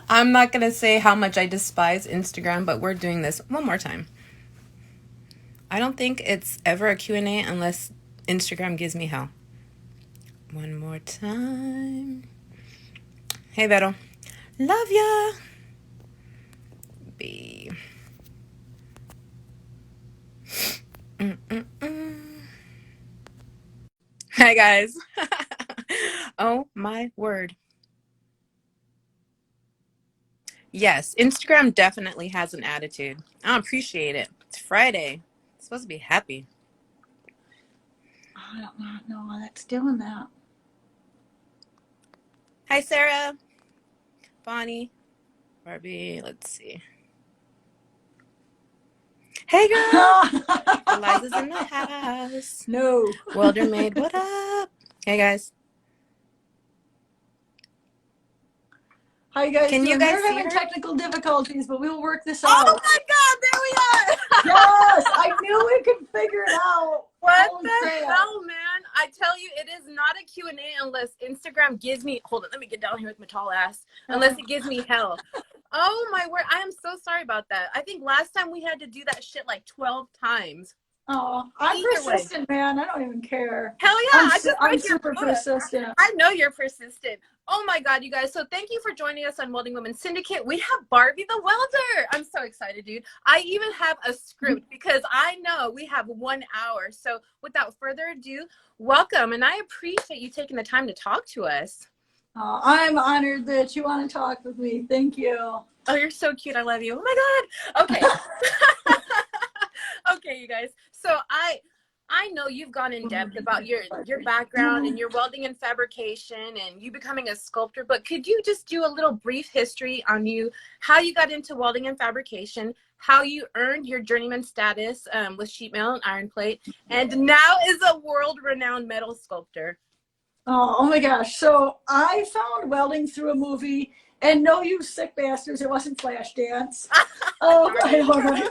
I'm not going to say how much I despise Instagram, but we're doing this one more time. I don't think it's ever a Q&A unless Instagram gives me hell. One more time. Hey, Vero. Love ya. B. Hi, guys. Oh, my word. Yes, Instagram definitely has an attitude. I appreciate it. It's Friday. It's supposed to be happy. I don't know why that's doing that. Hi, Sarah. Bonnie. Barbie. Let's see. Hey, girl. Eliza's in the house. No. Welder made, what up? Hey, guys. How you guys Can you doing? guys We're see having her? technical difficulties, but we will work this Oh, out. my God. There we are. Yes, I knew we could figure it out. What Holy the crap. hell, man? I tell you, it is not a Q&A unless Instagram gives me, hold on, let me get down here with my tall ass, unless it gives me hell. Oh, my word. I am so sorry about that. I think last time we had to do that shit like 12 times. Oh, I'm Either way. persistent, man. I don't even care. Hell yeah. I'm super persistent. I know you're persistent. Oh my God, you guys. So thank you for joining us on Welding Women Syndicate. We have Barbie the Welder. I'm so excited, dude. I even have a script because I know we have 1 hour. So without further ado, welcome. And I appreciate you taking the time to talk to us. Oh, I'm honored that you want to talk with me. Thank you. Oh, you're so cute. I love you. Oh my God. Okay. Okay, you guys. So I know you've gone in depth about your background and your welding and fabrication and you becoming a sculptor, but could you just do a little brief history on you, how you got into welding and fabrication, how you earned your journeyman status with sheet metal and iron plate, and now is a world-renowned metal sculptor? Oh my gosh. So I found welding through a movie, and no, you sick bastards, it wasn't Flashdance. Oh, I know, right?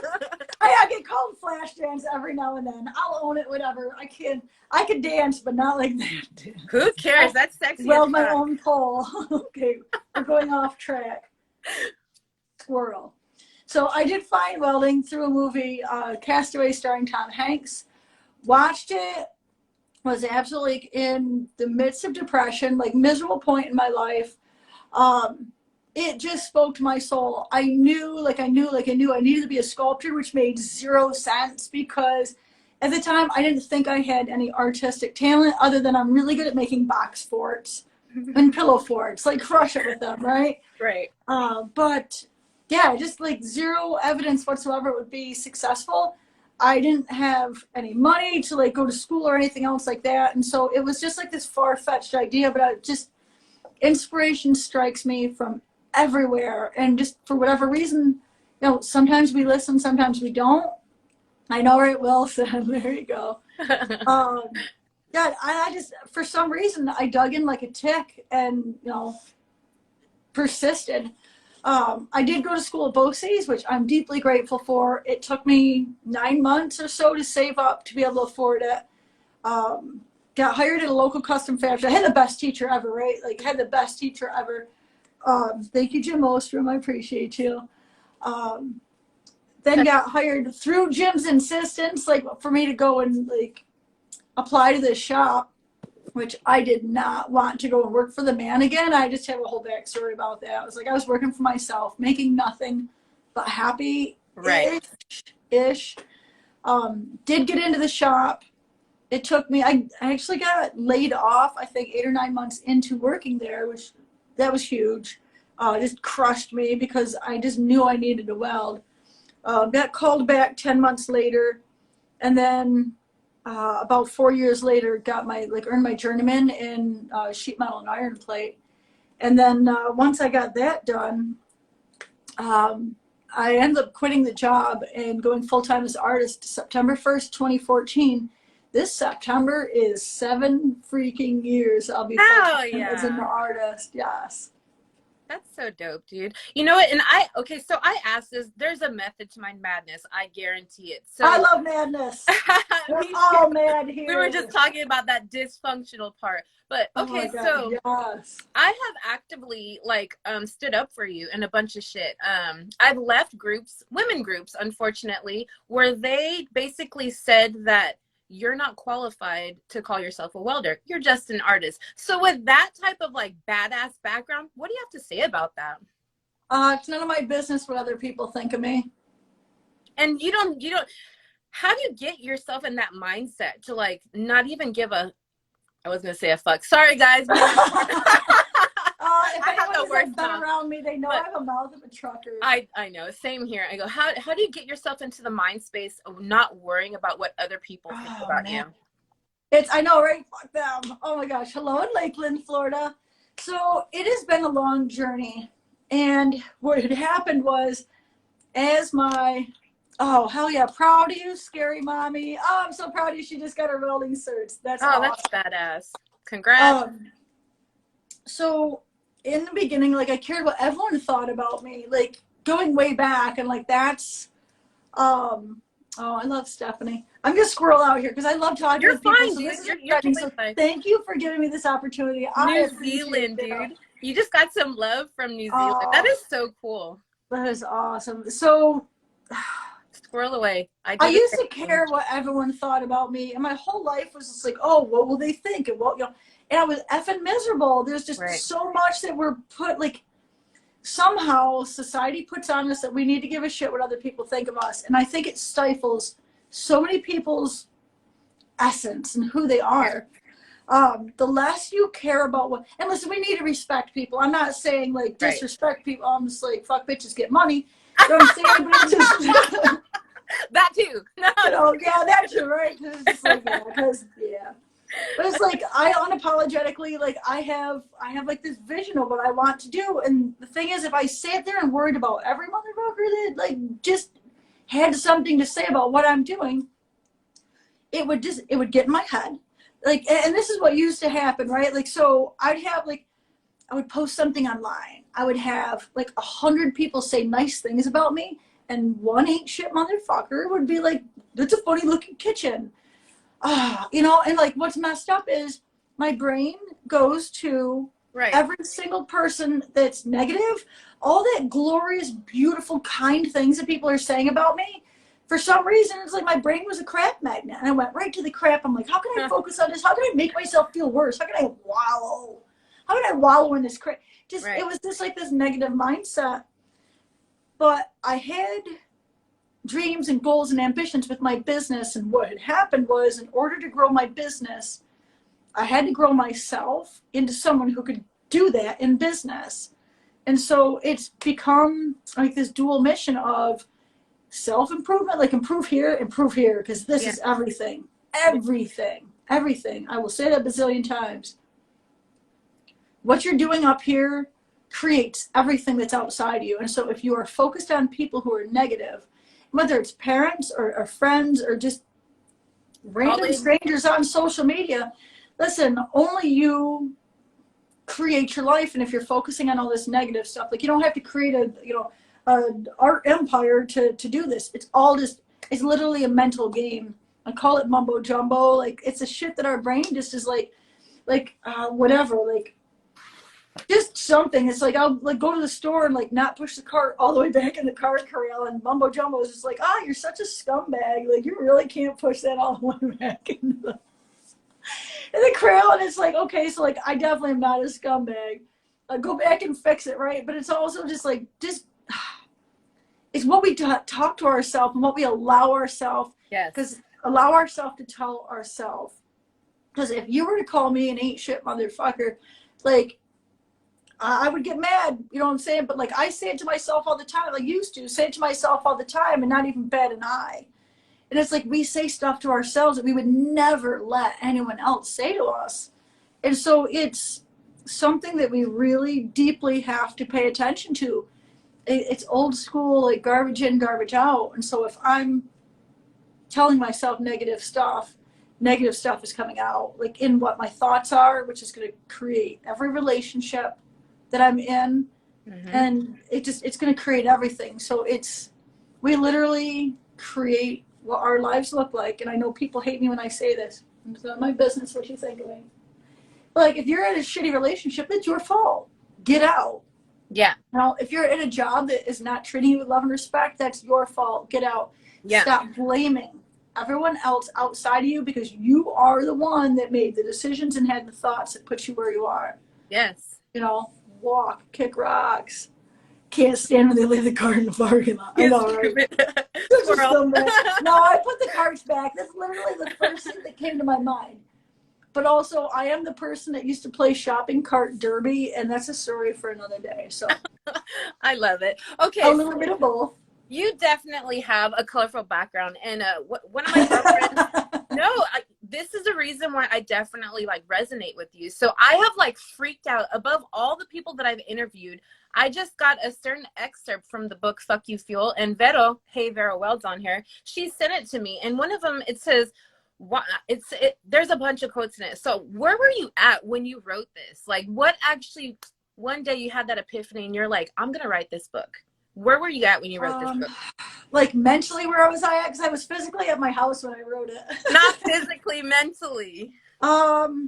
I get called Flashdance every now and then. I'll own it, whatever. I can dance, but not like that. Who cares? That's sexy. Weld my own pole. Okay, we're going off track. Squirrel. So I did find welding through a movie, Castaway, starring Tom Hanks. Watched it, was absolutely in the midst of depression, like miserable point in my life. It just spoke to my soul. I knew I needed to be a sculptor, which made zero sense because at the time I didn't think I had any artistic talent other than I'm really good at making box forts and pillow forts, like crush it with them, right? Right. But yeah, just like zero evidence whatsoever it would be successful. I didn't have any money to like go to school or anything else like that. And so it was just like this far-fetched idea, but I just, inspiration strikes me from everywhere. And just for whatever reason, sometimes we listen, sometimes we don't. I know, right, Wilson? There you go. Yeah, I just, for some reason, I dug in like a tick and, persisted. I did go to school at BOCES, which I'm deeply grateful for. It took me 9 months or so to save up to be able to afford it. Got hired at a local custom factory. I had the best teacher ever, right? Like, had the best teacher ever. Thank you, Jim Ostrom. I appreciate you. Then got hired through Jim's insistence, like, for me to go and, like, apply to this shop, which I did not want to go and work for the man again. I just have a whole backstory about that. I was like, I was working for myself, making nothing but happy ish. Did get into the shop. It took me, I actually got laid off, I think 8 or 9 months into working there, which that was huge. Just crushed me because I just knew I needed to weld. Got called back 10 months later. And then about 4 years later, earned my journeyman in sheet metal and iron plate. And then once I got that done, I ended up quitting the job and going full-time as an artist September 1st, 2014. This September is 7 freaking years I'll be full-time as an artist. Yes. That's so dope, dude. You know what? And okay, so I asked this. There's a method to my madness. I guarantee it. I So love madness. We're me too. all mad We were just here. talking about that dysfunctional part. But Oh my okay, God, so yes. I have actively like stood up for you in a bunch of shit. I've left groups, women groups, unfortunately, where they basically said that you're not qualified to call yourself a welder. You're just an artist. So with that type of like badass background, what do you have to say about that? It's none of my business what other people think of me. And you don't how do you get yourself in that mindset to like not even give a I was gonna say a fuck. Sorry guys, maybe If I have anyone the has worst been mouth. around me, they know I But have a mouth of a trucker. I know, same here. I go, how do you get yourself into the mind space of not worrying about what other people think Oh about man. you? I know, right? Fuck them. Oh my gosh. Hello in Lakeland, Florida. So it has been a long journey. And what had happened was, as my, oh, hell yeah, proud of you, scary mommy. Oh, I'm so proud of you. She just got her welding certs. That's Oh, that's awesome. badass. Congrats. Um, so in the beginning, like I cared what everyone thought about me, like going way back. And like that's, oh, I love Stephanie. I'm gonna squirrel out here because I love talking You're with people. fine, So this dude. is You're exciting. totally So fine. thank you for giving me this opportunity. I New appreciate Zealand, it. dude. You just got some love from New Zealand. That Oh, is so cool. that is awesome. So Squirrel away. I I do the used same to thing. care what everyone thought about me, and my whole life was just like, oh, what will they think? And what, and I was effing miserable. There's just Right. so much that we're put like somehow society puts on us that we need to give a shit what other people think of us, and I think it stifles so many people's essence and who they Yeah. are. The less you care about what, and listen, we need to respect people. I'm not saying like Right. disrespect people. I'm just like, fuck bitches, get money. You know what I'm saying? But it's just, That too. No, yeah, that's true, right? Because it's just like, yeah, because, yeah. But it's like, I unapologetically, like, I have like this vision of what I want to do. And the thing is, if I sat there and worried about every motherfucker that, like, just had something to say about what I'm doing, it would get in my head. Like, and this is what used to happen, right? Like, so I'd have like, I would post something online. I would have like 100 people say nice things about me, and one ain't shit motherfucker would be like, "That's a funny looking kitchen." And like what's messed up is my brain goes to right. every single person that's negative, all that glorious, beautiful, kind things that people are saying about me. For some reason, it's like my brain was a crap magnet, and I went right to the crap. I'm like, how can I focus on this? How can I make myself feel worse? How can I wallow? How can I wallow in this crap? Just Right. it was just like this negative mindset. But I had dreams and goals and ambitions with my business, and what had happened was, in order to grow my business, I had to grow myself into someone who could do that in business. And so it's become like this dual mission of self-improvement, like improve here, because this Yeah. is everything. Yeah. Everything. I will say that a bazillion times. What you're doing up here creates everything that's outside you. And so if you are focused on people who are negative, whether it's parents or friends or just random Always. strangers on social media, listen, only you create your life. And if you're focusing on all this negative stuff, like you don't have to create an art empire to do this. It's all just, it's literally a mental game. I call it mumbo jumbo. Like it's a shit that our brain just is whatever, like just something. It's like I'll like go to the store and like not push the cart all the way back in the cart corral, and mumbo jumbo is just like, you're such a scumbag. Like you really can't push that all the way back into the corral. And it's like, okay, so like I definitely am not a scumbag. Go back and fix it, right? But it's also just like it's what we talk to ourselves and what we allow ourselves, Yes. because allow ourselves to tell ourselves. Because if you were to call me an ain't shit motherfucker, like I would get mad, you know what I'm saying? But like I say it to myself all the time, like used to say it to myself all the time, and not even bat an eye. And it's like we say stuff to ourselves that we would never let anyone else say to us. And so it's something that we really deeply have to pay attention to. It's old school, like garbage in, garbage out. And so if I'm telling myself negative stuff is coming out, like in what my thoughts are, which is going to create every relationship that I'm in, Mm-hmm. And it's going to create everything. So we literally create what our lives look like. And I know people hate me when I say this. It's not my business what you think of me. But like, if you're in a shitty relationship, it's your fault. Get out. Yeah. Now, if you're in a job that is not treating you with love and respect, that's your fault. Get out. Yeah. Stop blaming everyone else outside of you, because you are the one that made the decisions and had the thoughts that put you where you are. Yes. You know, walk, kick rocks. Can't stand when they leave the car in the parking lot. I You know, right? stupid Such a squirrel. scumbag. No, I put the carts back. That's literally the first thing that came to my mind. But also, I am the person that used to play shopping cart derby, and that's a story for another day. So I love it. a Okay, so little bit of both. you definitely have a colorful background, and one of my girlfriends. No, this is the reason why I definitely like resonate with you. So I have like freaked out above all the people that I've interviewed. I just got a certain excerpt from the book Fuck You Fuel, and Vero, hey Vero Weld's on here. She sent it to me, and one of them it says, there's a bunch of quotes in it. So where were you at when you wrote this? Like, what actually? One day you had that epiphany, and you're like, I'm gonna write this book. Where were you at when you wrote this book? Like mentally, where was I at? Because I was physically at my house when I wrote it. Not physically, mentally. What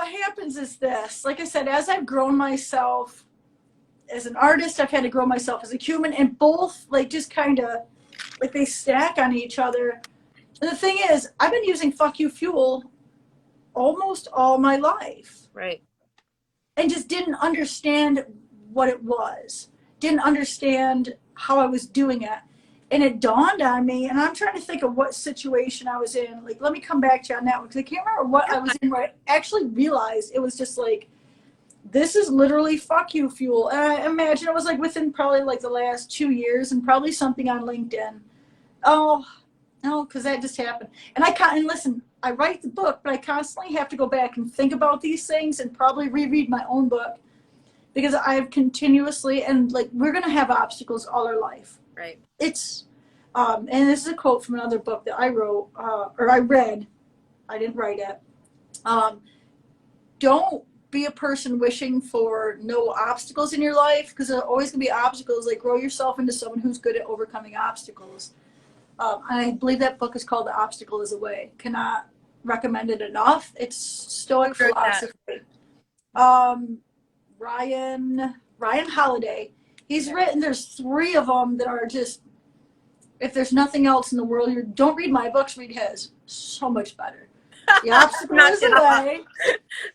happens is this. Like I said, as I've grown myself as an artist, I've had to grow myself as a human, and both like just kind of like they stack on each other. And the thing is, I've been using Fuck You Fuel almost all my life. Right. And just didn't understand what it was. Didn't understand how I was doing it. And it dawned on me, and I'm trying to think of what situation I was in. Like, let me come back to you on that one, because I can't remember what I was in where I actually realized it was just like, this is literally Fuck You Fuel. And I imagine it was like within probably like the last 2 years, and probably something on LinkedIn. Oh, no, because that just happened. And and listen, I write the book, but I constantly have to go back and think about these things and probably reread my own book, because I've continuously, and like, we're going to have obstacles all our life. Right. It's, and this is a quote from another book that I wrote, or I read. I didn't write it. Don't be a person wishing for no obstacles in your life, because there are always going to be obstacles. Like, grow yourself into someone who's good at overcoming obstacles. I believe that book is called The Obstacle is a Way. Cannot recommend it enough. It's Stoic philosophy. Ryan Holiday. He's written, there's 3 of them that are just, if there's nothing else in the world, don't read my books, read his. So much better. The obstacle is the way,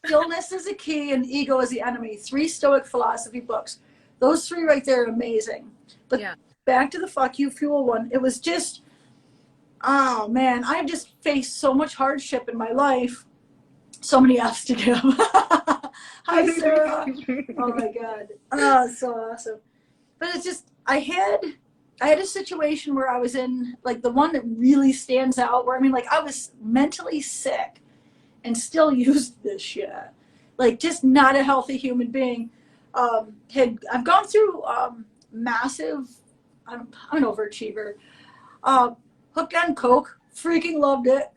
stillness is a key, and ego is the enemy. 3 Stoic philosophy books. Those 3 right there are amazing. But back to the Fuck You Fuel one, it was just, oh man, I've just faced so much hardship in my life. So many F's to give. Hi, Sarah. Oh my God. Oh, so awesome. But it's just, I had a situation where I was in, like, the one that really stands out, where I mean, like, I was mentally sick and still used this shit. Like, just not a healthy human being. I've gone through massive, I'm an overachiever. Hooked on Coke, freaking loved it.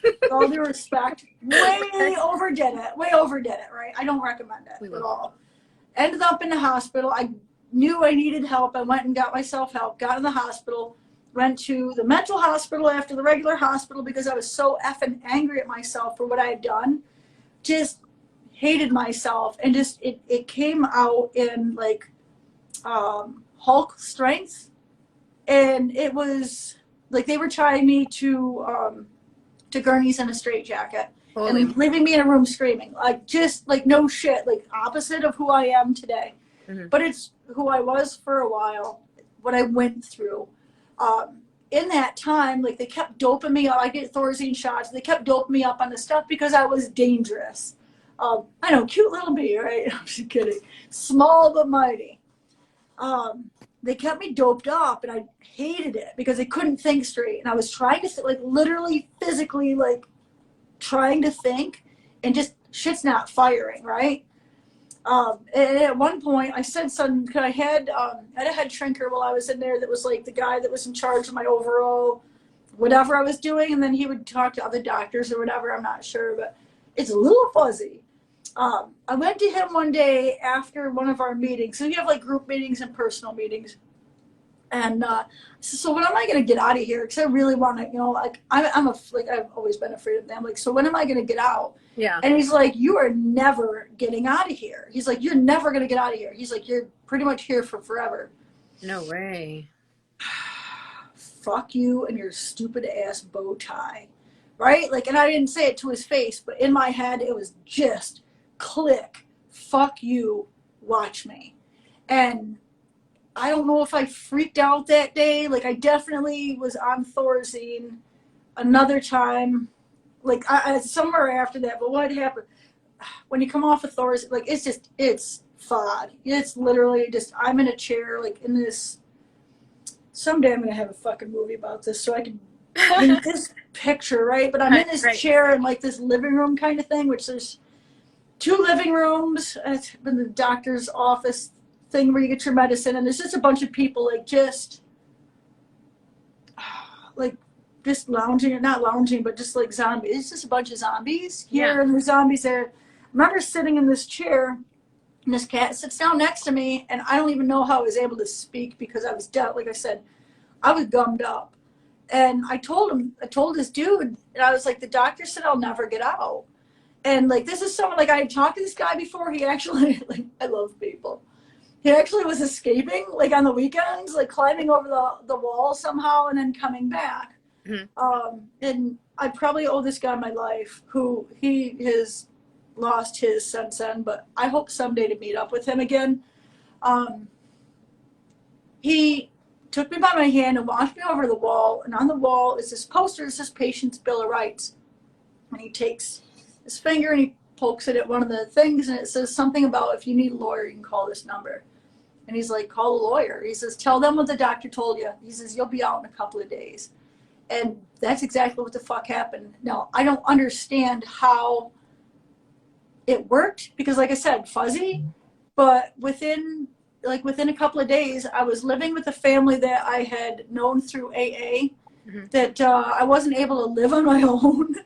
With all due respect, way overdid it, right? I don't recommend it at all. Ended up in the hospital. I knew I needed help. I went and got myself help, got in the hospital, went to the mental hospital after the regular hospital, because I was so effing angry at myself for what I had done. Just hated myself, and just it came out in like Hulk strength. And it was like they were tying me to gurneys in a straitjacket and leaving me in a room screaming, like, just like, no shit, like opposite of who I am today. Mm-hmm. But it's who I was for a while, what I went through. In that time, like, they kept doping me up. I get Thorazine shots. They kept doping me up on the stuff because I was dangerous. I know, cute little me, right? I'm just kidding. Small but mighty. They kept me doped up, and I hated it because I couldn't think straight. And I was trying to, like, literally, physically, like, trying to think, and just shit's not firing, right? And at one point, I said something, because I had a head shrinker while I was in there that was, like, the guy that was in charge of my overall whatever I was doing, and then he would talk to other doctors or whatever, I'm not sure, but it's a little fuzzy. I went to him one day after one of our meetings. So we have like group meetings and personal meetings. And so when am I going to get out of here? Because I really want to, like like I've always been afraid of them. Like, so when am I going to get out? Yeah. And he's like, you are never getting out of here. He's like, you're never going to get out of here. He's like, you're pretty much here for forever. No way. Fuck you and your stupid ass bow tie. Right? Like, and I didn't say it to his face, but in my head, it was just click. Fuck you. Watch me. And I don't know if I freaked out that day. Like, I definitely was on Thorazine another time. Like, I somewhere after that. But what happened? When you come off of Thorazine, like, it's fog. It's literally just, I'm in a chair, like, in this. Someday I'm going to have a fucking movie about this so I can paint this picture, right? But I'm in this chair in, like, this living room kind of thing, which there's 2 living rooms. It's been the doctor's office thing where you get your medicine, and there's just a bunch of people like just lounging, or not lounging, but just like zombies. It's just a bunch of zombies here, and there's zombies there. I remember sitting in this chair, and this cat sits down next to me, and I don't even know how I was able to speak because I was deaf. Like I said, I was gummed up. And I told this dude, and I was like, the doctor said I'll never get out. And like, this is someone, like, I had talked to this guy before. He actually, like, I love people. He actually was escaping, like, on the weekends, like climbing over the wall somehow and then coming back. Mm-hmm. And I probably owe this guy my life, who he has lost his since then, but I hope someday to meet up with him again. He took me by my hand and walked me over the wall, and on the wall is this poster. It says Patient's Bill of Rights. And he takes his finger and he pokes it at one of the things, and it says something about, if you need a lawyer, you can call this number. And he's like, call a lawyer. He says, tell them what the doctor told you. He says, you'll be out in a couple of days. And that's exactly what the fuck happened. Now, I don't understand how it worked because, like I said, fuzzy, but within a couple of days, I was living with a family that I had known through AA, mm-hmm. that I wasn't able to live on my own.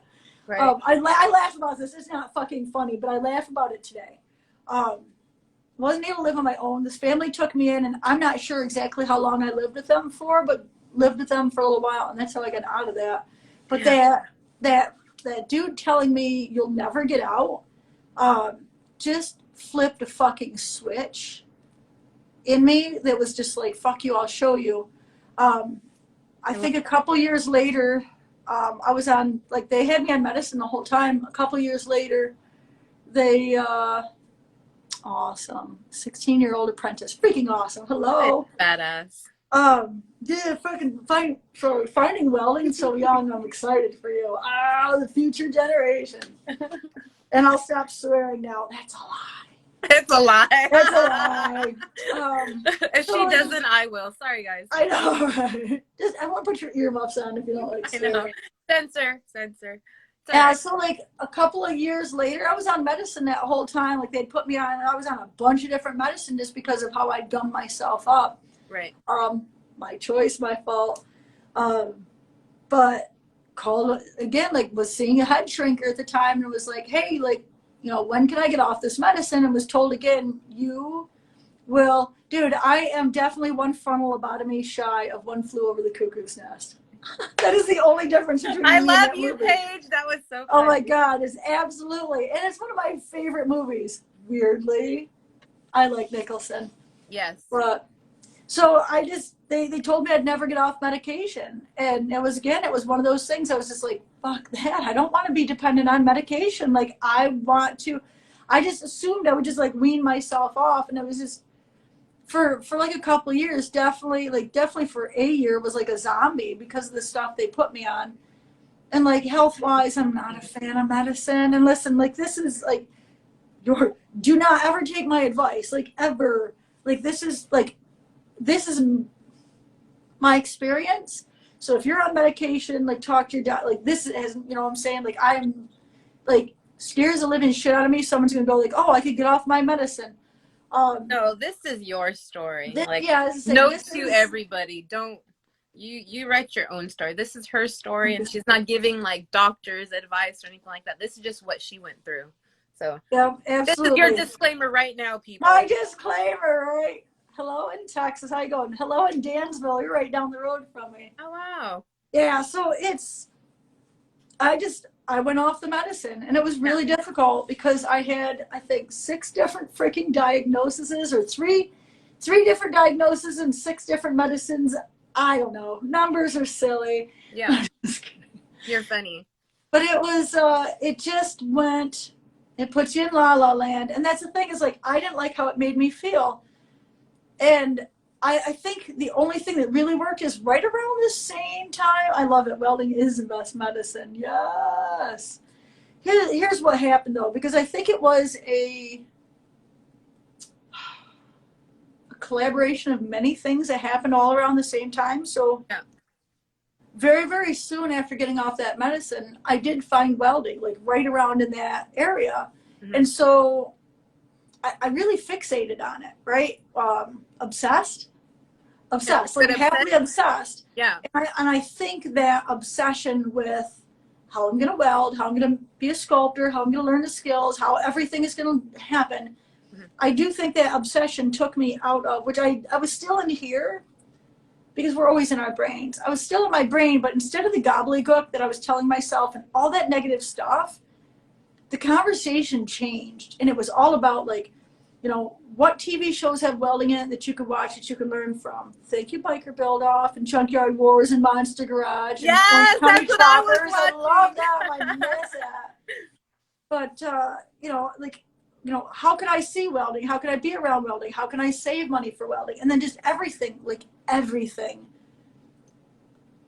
Right. I laugh about this. It's not fucking funny, but I laugh about it today. Wasn't able to live on my own. This family took me in, and I'm not sure exactly how long I lived with them for, but lived with them for a little while, and that's how I got out of that. But yeah. that dude telling me you'll never get out, just flipped a fucking switch in me that was just like, fuck you, I'll show you. I think a couple years later, I was on, like, they had me on medicine the whole time. A couple years later, they, awesome, 16-year-old apprentice, freaking awesome. Hello. Badass. Yeah, fucking finding welding so young. I'm excited for you. The future generation. And I'll stop swearing now. That's a lie. It's a lie. That's a lie. If she doesn't, I will. Sorry, guys. I know, right? Just, I want to put your earmuffs on if you don't like swearing. I know. Censor. Yeah, so like a couple of years later, I was on medicine that whole time. Like, they'd put me on, and I was on a bunch of different medicine just because of how I gummed myself up. Right. My choice, my fault. But called again, like, was seeing a head shrinker at the time, and was like, hey, like, when can I get off this medicine? And was told again, you will, dude, I am definitely one frontal lobotomy shy of One Flew Over the Cuckoo's Nest. That is the only difference between me and that movie. I love you, Paige. That was so funny. Oh my God, it's absolutely, and it's one of my favorite movies. Weirdly, I like Nicholson. Yes. But so I just, they told me I'd never get off medication, and it was one of those things. I was just like, fuck that. I don't want to be dependent on medication. Like, I just assumed I would just like wean myself off, and it was just. For like a couple of years, definitely for a year, was like a zombie because of the stuff they put me on. And like, health-wise, I'm not a fan of medicine. And listen, like, this is like, do not ever take my advice, like, ever. Like, this is my experience. So if you're on medication, like, talk to your doctor. Like, this is, what I'm saying? Like, I'm, like, scares the living shit out of me. Someone's going to go like, oh, I could get off my medicine. No, this is your story. Note to everybody, don't you write your own story. This is her story, and she's not giving like doctor's advice or anything like that. This is just what she went through. So Yeah, this is your absolutely. disclaimer right now, My people. disclaimer, right? Hello in Texas. How you going? Hello in Dansville. You're right down the road from me. Oh wow. Yeah, so I went off the medicine and it was Yeah. really difficult because I had, I think, six different freaking diagnoses or three different diagnoses and six different medicines. I don't know. Numbers are silly. Yeah. You're funny. But it was, it just went, it puts you in la la land. And that's the thing is like, I didn't like how it made me feel. And I think the only thing that really worked is right around the same time. I love it. Welding is the best medicine. Yes. Here's what happened though, because I think it was a collaboration of many things that happened all around the same time. So Yeah. very, very soon after getting off that medicine, I did find welding, like right around in that area. Mm-hmm. And so I really fixated on it, right? Obsessed, Yeah. like Good happily upset. obsessed. Yeah. And I think that obsession with how I'm going to weld, how I'm going to be a sculptor, how I'm going to learn the skills, how everything is going to happen. Mm-hmm. I do think that obsession took me out of, which I was still in here because we're always in our brains. I was still in my brain, but instead of the gobbledygook that I was telling myself and all that negative stuff, the conversation changed. And it was all about like, you know, what TV shows have welding in it that you could watch, that you could learn from? Thank you, Biker Build Off and Junkyard Wars and Monster Garage and Orange Yes, County that's what I was Choppers. I love watching. them. I miss that. But, you know, like, you know, how can I see welding? How can I be around welding? How can I save money for welding? And then just everything, like everything.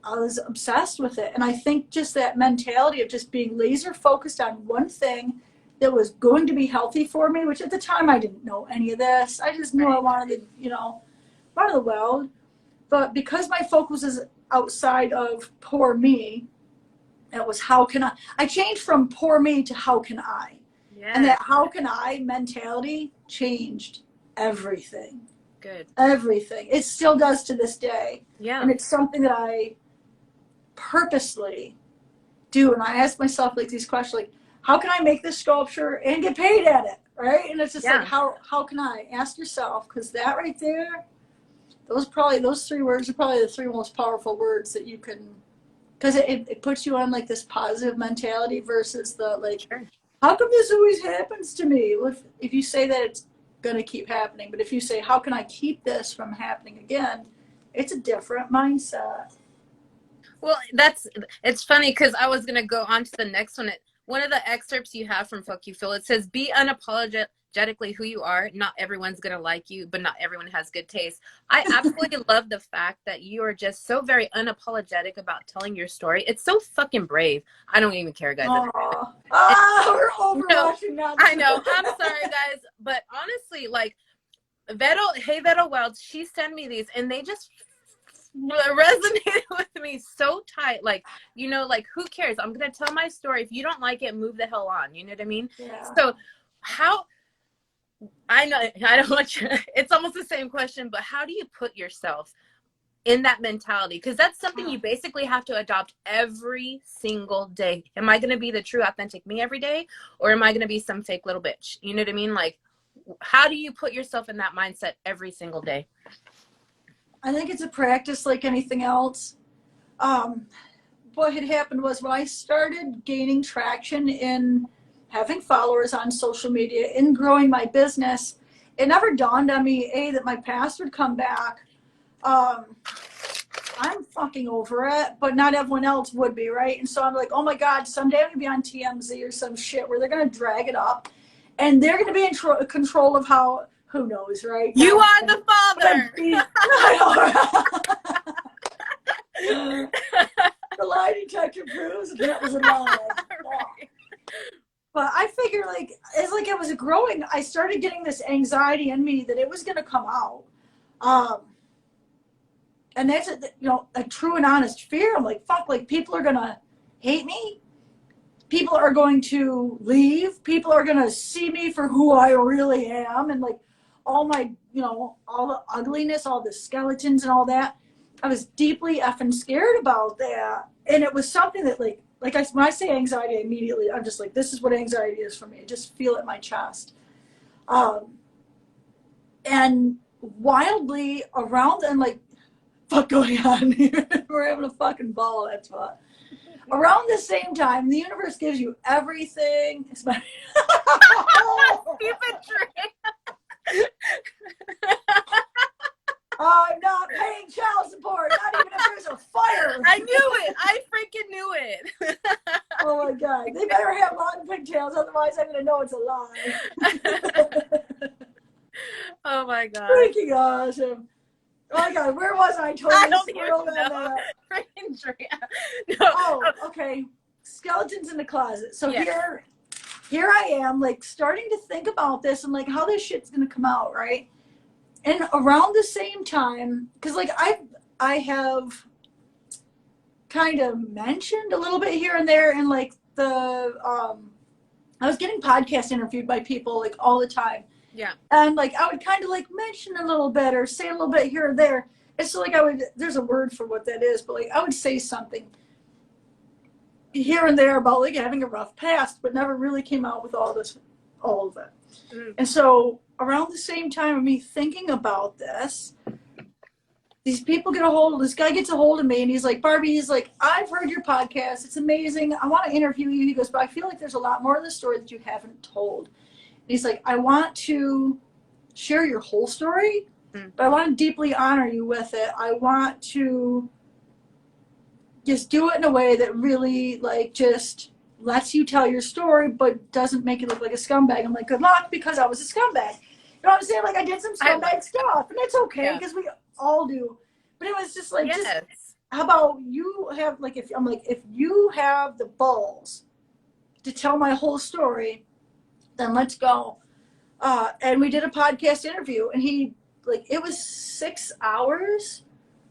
I was obsessed with it. And I think just that mentality of just being laser focused on one thing that was going to be healthy for me, which at the time I didn't know any of this. I just knew I Right. wanted to, you know, wanted to weld. But because my focus is outside of poor me, it was how can I changed from poor me to how can I? And Yes. that how can I mentality changed everything. Good. Everything. It still does to this day. Yeah. And it's something that I purposely do. And I ask myself like these questions like, how can I make this sculpture and get paid at it? Right. And it's just like, Yeah. how can I ask yourself? Because that right there, those three words are probably the three most powerful words that you can, because it puts you on like this positive mentality versus the like, Sure. how come this always happens to me? If you say that it's going to keep happening, but if you say, how can I keep this from happening again? It's a different mindset. Well, it's funny because I was gonna go on to the next one. One of the excerpts you have from Fuck You Phil, it says, "Be unapologetically who you are. Not everyone's gonna like you, but not everyone has good taste." I absolutely love the fact that you are just so very unapologetic about telling your story. It's so fucking brave. I don't even care, guys. Oh, And, we're no, overwatching that. I know. I'm sorry, guys, but honestly, like Vero Weld, she sent me these, and they just resonated with me so tight. Like, you know, like who cares? I'm gonna tell my story. If you don't like it, move the hell on. You know what I mean? Yeah. So how I know I don't want you it's almost the same question, but how do you put yourself in that mentality? Because that's something you basically have to adopt every single day. Am I gonna be the true authentic me every day, or am I gonna be some fake little bitch? You know what I mean? Like, how do you put yourself in that mindset every single day? I think it's a practice like anything else. What had happened was when I started gaining traction in having followers on social media, in growing my business, it never dawned on me, A, that my past would come back. I'm fucking over it, but not everyone else would be, right? And so I'm like, oh my God, someday I'm gonna be on TMZ or some shit where they're gonna drag it up and they're gonna be in control of how, who knows, right? You God, are the father. The lie detector proves that was a lie. Right. But I figure like as like it was growing, I started getting this anxiety in me that it was gonna come out. And that's a, you know, a true and honest fear. I'm like, fuck, like people are gonna hate me. People are going to leave. People are gonna see me for who I really am, and like all my, you know, all the ugliness, all the skeletons and all that. I was deeply effing scared about that, and it was something that like like when I say anxiety, immediately I'm just like, this is what anxiety is for me. I just feel it in my chest. And wildly around, and like, fuck going on here? We're having a fucking ball, that's what. Around the same time, the universe gives you everything. Stupid trick. I'm not paying child support, not even if there's a fire. I knew it. I freaking knew it. Oh my God. They better have long pigtails, otherwise I'm going to know it's a lie. Oh my God. Freaking awesome. Oh my God, where was I? I don't even know. Freaking trick. No. Oh, okay. Skeletons in the closet. So yes. Here I am, like, starting to think about this and like how this shit's going to come out, right? And around the same time, because like I have kind of mentioned a little bit here and there, and like I was getting podcast interviewed by people like all the time. Yeah. And like I would kind of like mention a little bit or say a little bit here or there. And so like there's a word for what that is, but like I would say something here and there about like having a rough past, but never really came out with all of it. Mm. And so around the same time of me thinking about this, this guy gets a hold of me and he's like, Barbie, he's like, I've heard your podcast. It's amazing. I want to interview you. He goes, but I feel like there's a lot more of the story that you haven't told. And he's like, I want to share your whole story, but I want to deeply honor you with it. I want to just do it in a way that really like just lets you tell your story, but doesn't make it look like a scumbag. I'm like, good luck, because I was a scumbag. You know what I'm saying? Like I did some scumbag stuff, and it's okay because we all do. But it was just like, just how about you have like, if you have the balls to tell my whole story, then let's go. And we did a podcast interview, and he like, it was 6 hours,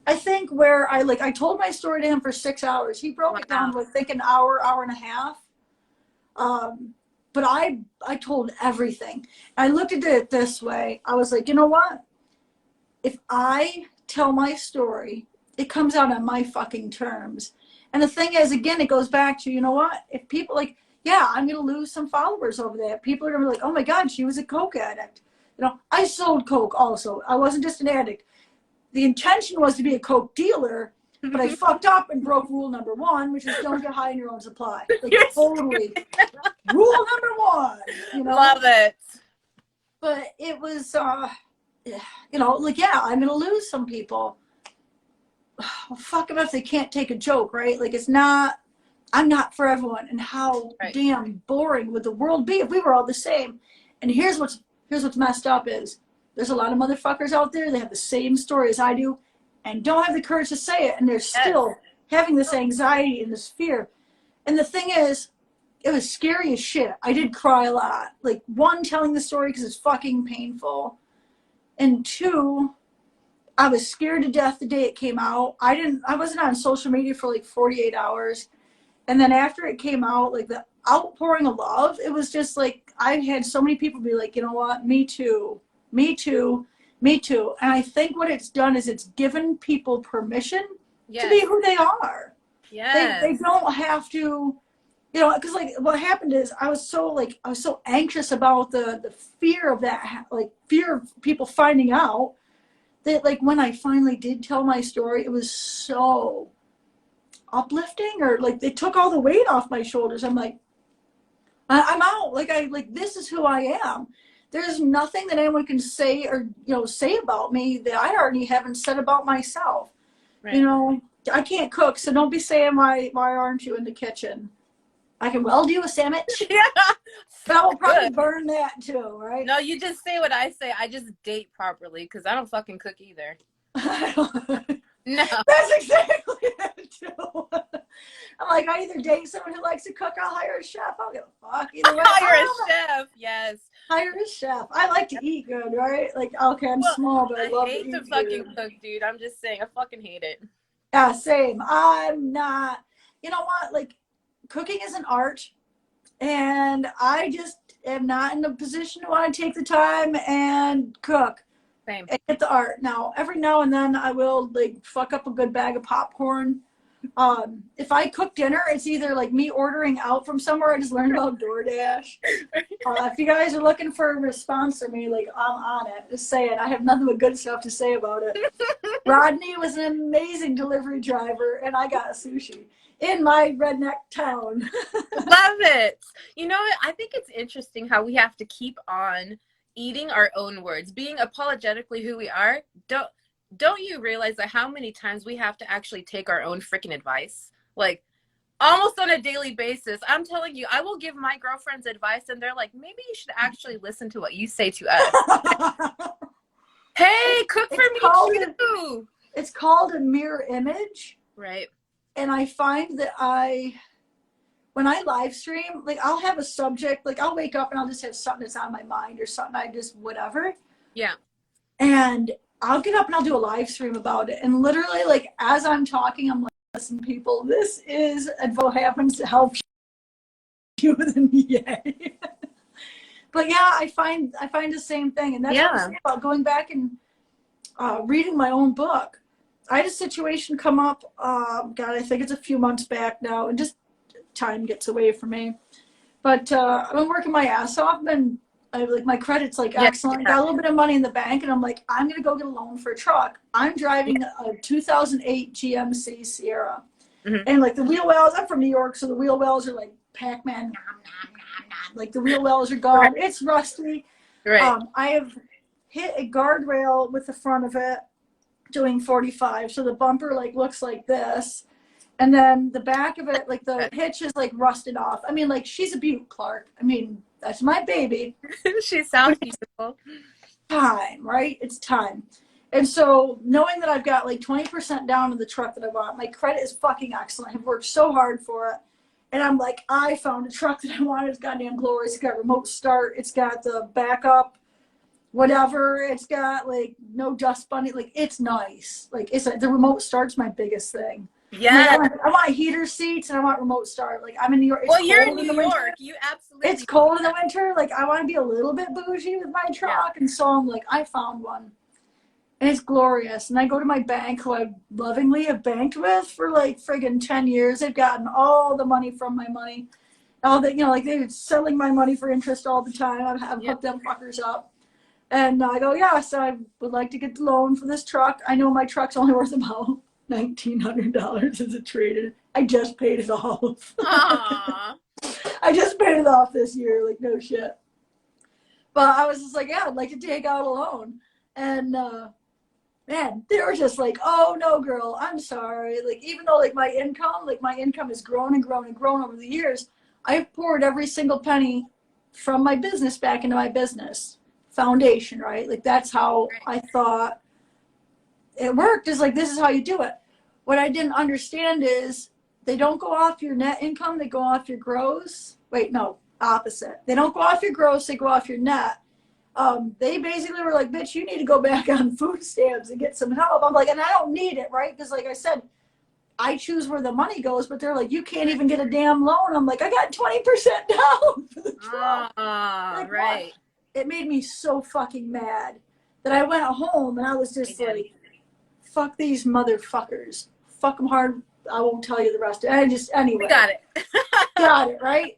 I think, where I told my story to him for 6 hours. He broke it down to I think an hour and a half. But I told everything. I looked at it this way. I was like, you know what? If I tell my story, it comes out on my fucking terms. And the thing is, again, it goes back to, you know what? If people like, yeah, I'm going to lose some followers over that. People are going to be like, oh my God, she was a coke addict. You know, I sold coke also. I wasn't just an addict. The intention was to be a coke dealer, but I fucked up and broke rule number 1, which is don't get high in your own supply. Like, totally. Rule number 1. You know? Love it. But it was, you know, like, yeah, I'm going to lose some people. Well, fuck them if they can't take a joke, right? Like, I'm not for everyone. And how damn boring would the world be if we were all the same? And here's what's messed up is there's a lot of motherfuckers out there that have the same story as I do and don't have the courage to say it, and they're still having this anxiety and this fear. And the thing is, it was scary as shit. I did cry a lot. Like, 1, telling the story because it's fucking painful. And 2, I was scared to death the day it came out. I wasn't on social media for like 48 hours. And then after it came out, like the outpouring of love, it was just like, I had so many people be like, you know what? Me too. Me too. Me too. And I think what it's done is it's given people permission to be who they are. Yes. They don't have to, you know, because like what happened is I was so anxious about the fear of that, like fear of people finding out, that like when I finally did tell my story, it was so uplifting, or like they took all the weight off my shoulders. I'm like, I'm out. Like this is who I am. There's nothing that anyone can say or, you know, say about me that I already haven't said about myself. Right. You know, I can't cook, so don't be saying why aren't you in the kitchen? I can weld you a sandwich. Yeah. But I will probably burn that too, right? No, you just say what I say. I just date properly because I don't fucking cook either. No. That's exactly it too. I'm like, I either date someone who likes to cook, I'll hire a chef. I don't give a fuck either way. Hire a chef, yes. Hire a chef. I like to eat good, right? Like, okay, I'm small, but I love to eat hate to fucking cook, dude. I'm just saying, I fucking hate it. Yeah, same. I'm not, you know what? Like, cooking is an art, and I just am not in the position to want to take the time and cook. Same. And get the art. Now, every now and then I will like fuck up a good bag of popcorn. If I cook dinner, it's either like me ordering out from somewhere. I just learned about DoorDash. If you guys are looking for a response from me, like I'm on it. Just saying, I have nothing but good stuff to say about it. Rodney was an amazing delivery driver, and I got sushi in my redneck town. Love it. You know what? I think it's interesting how we have to keep on eating our own words, being apologetically who we are. Don't you realize that how many times we have to actually take our own freaking advice? Like almost on a daily basis. I'm telling you, I will give my girlfriends advice and they're like, maybe you should actually listen to what you say to us. Hey, cook for me too. It's called a mirror image. Right. And I find that when I live stream, like I'll have a subject, like I'll wake up and I'll just have something that's on my mind or something I just whatever. Yeah. And I'll get up and I'll do a live stream about it. And literally, like as I'm talking, I'm like, listen, people, this is what happens to help you with an EA. But yeah, I find the same thing. And that's what I'm saying about going back and reading my own book. I had a situation come up, God, I think it's a few months back now, and just time gets away from me. But I've been working my ass off, and my credit's like excellent. Got a little bit of money in the bank, and I'm like, I'm gonna go get a loan for a truck. I'm driving a 2008 GMC Sierra, and like the wheel wells. I'm from New York, so the wheel wells are like Pac-Man. Like the wheel wells are gone. Right. It's rusty. Right. I have hit a guardrail with the front of it doing 45, so the bumper like looks like this, and then the back of it, like the hitch is like rusted off. I mean, like she's a beaut, Clark. I mean, that's my baby. She sounds beautiful. Time, right? It's time. And so knowing that I've got like 20% down on the truck that I want, my credit is fucking excellent. I've worked so hard for it. And I'm like, I found a truck that I wanted. It's goddamn glorious. It's got remote start. It's got the backup, whatever. It's got like no dust bunny. Like it's nice. Like the remote start's my biggest thing. Yeah. Like, I want heater seats and I want remote start. Like I'm in New York. Well, you're in New York. You absolutely. It's cold in the winter. Like I want to be a little bit bougie with my truck, and so I'm like, I found one. And it's glorious. And I go to my bank, who I lovingly have banked with for like friggin' 10 years. They've gotten all the money from my money. All that, like they're selling my money for interest all the time. I've hooked them fuckers up. And I go, yes, I would like to get the loan for this truck. I know my truck's only worth about $1,900 as a trade-in. I just paid it off. Aww. I just paid it off this year, like no shit. But I was just like, yeah, I'd like to take out a loan. And man, they were just like, oh no, girl, I'm sorry. Like even though like my income has grown and grown and grown over the years, I've poured every single penny from my business back into my business foundation, right? Like that's how I thought it worked, is like this is how you do it. What I didn't understand is they don't go off your net income, they go off your gross. Wait, no, opposite. They don't go off your gross, they go off your net. They basically were like, bitch, you need to go back on food stamps and get some help. I'm like, and I don't need it, right? Because like I said, I choose where the money goes, but they're like, you can't even get a damn loan. I'm like, I got 20% down for the truck. Like, right. What? It made me so fucking mad that I went home and I was just like, fuck these motherfuckers. Fuck them hard. I won't tell you the rest. Anyway. We got it. Got it, right?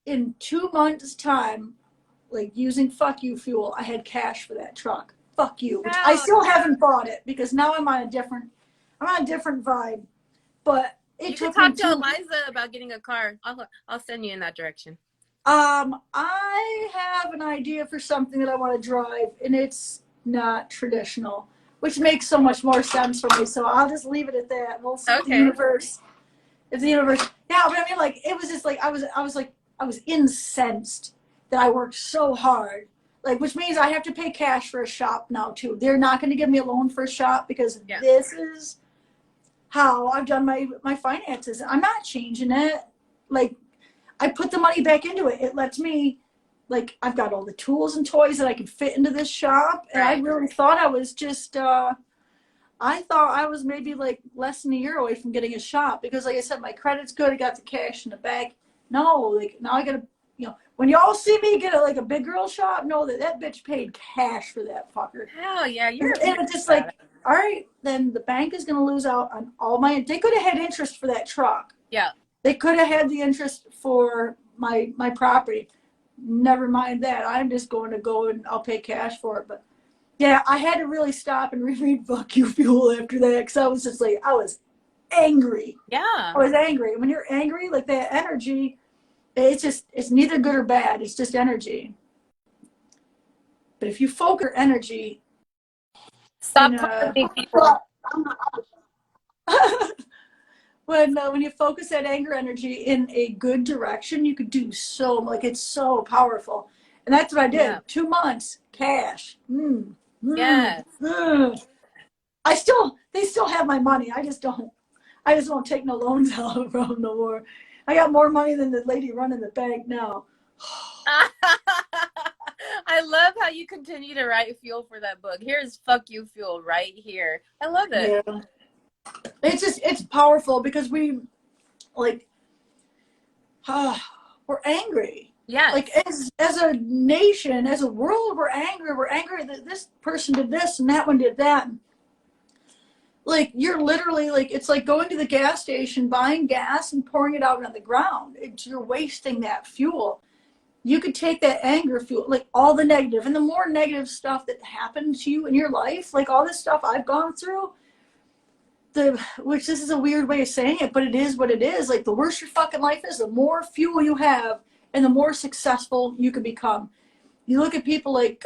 In 2 months' time, like using fuck you fuel, I had cash for that truck. Fuck you. Which I still haven't bought it because now I'm on a different vibe. But you can talk to Eliza about getting a car. I'll send you in that direction. I have an idea for something that I want to drive, and it's not traditional, which makes so much more sense for me. So I'll just leave it at that. We'll see the universe. If the universe, yeah, but I mean, like it was just like I was incensed that I worked so hard, like which means I have to pay cash for a shop now too. They're not going to give me a loan for a shop because this is how I've done my finances. I'm not changing it. Like I put the money back into it. It lets me, like I've got all the tools and toys that I can fit into this shop. And I really thought I was just, I thought I was maybe like less than a year away from getting a shop because like I said, my credit's good. I got the cash in the bank. No, like now I got to, when y'all see me get a big girl shop, know that bitch paid cash for that fucker. Hell yeah. And it's just like, all right, then the bank is going to lose out on all my, they could have had interest for that truck. Yeah. They could have had the interest for my property. Never mind that. I'm just going to go and I'll pay cash for it. But yeah, I had to really stop and reread Fuck You Fuel after that because I was just like, I was angry. Yeah. I was angry. When you're angry, like that energy, it's neither good or bad. It's just energy. But if you focus your energy, Stop calling people. when you focus that anger energy in a good direction, you could do so, like, it's so powerful. And that's what I did. Yeah. 2 months, cash. Yes. They still have my money. I just won't take no loans out from them no more. I got more money than the lady running the bank now. I love how you continue to write fuel for that book. Here's Fuck You Fuel right here. I love it. Yeah. It's powerful because we, like, we're angry. Yeah. Like, as a nation, as a world, we're angry. We're angry that this person did this and that one did that. Like, you're literally, like, it's like going to the gas station, buying gas and pouring it out on the ground. You're wasting that fuel. You could take that anger fuel, like all the negative, and the more negative stuff that happened to you in your life, like all this stuff I've gone through, which this is a weird way of saying it, but it is what it is. Like, the worse your fucking life is, the more fuel you have and the more successful you can become. You look at people like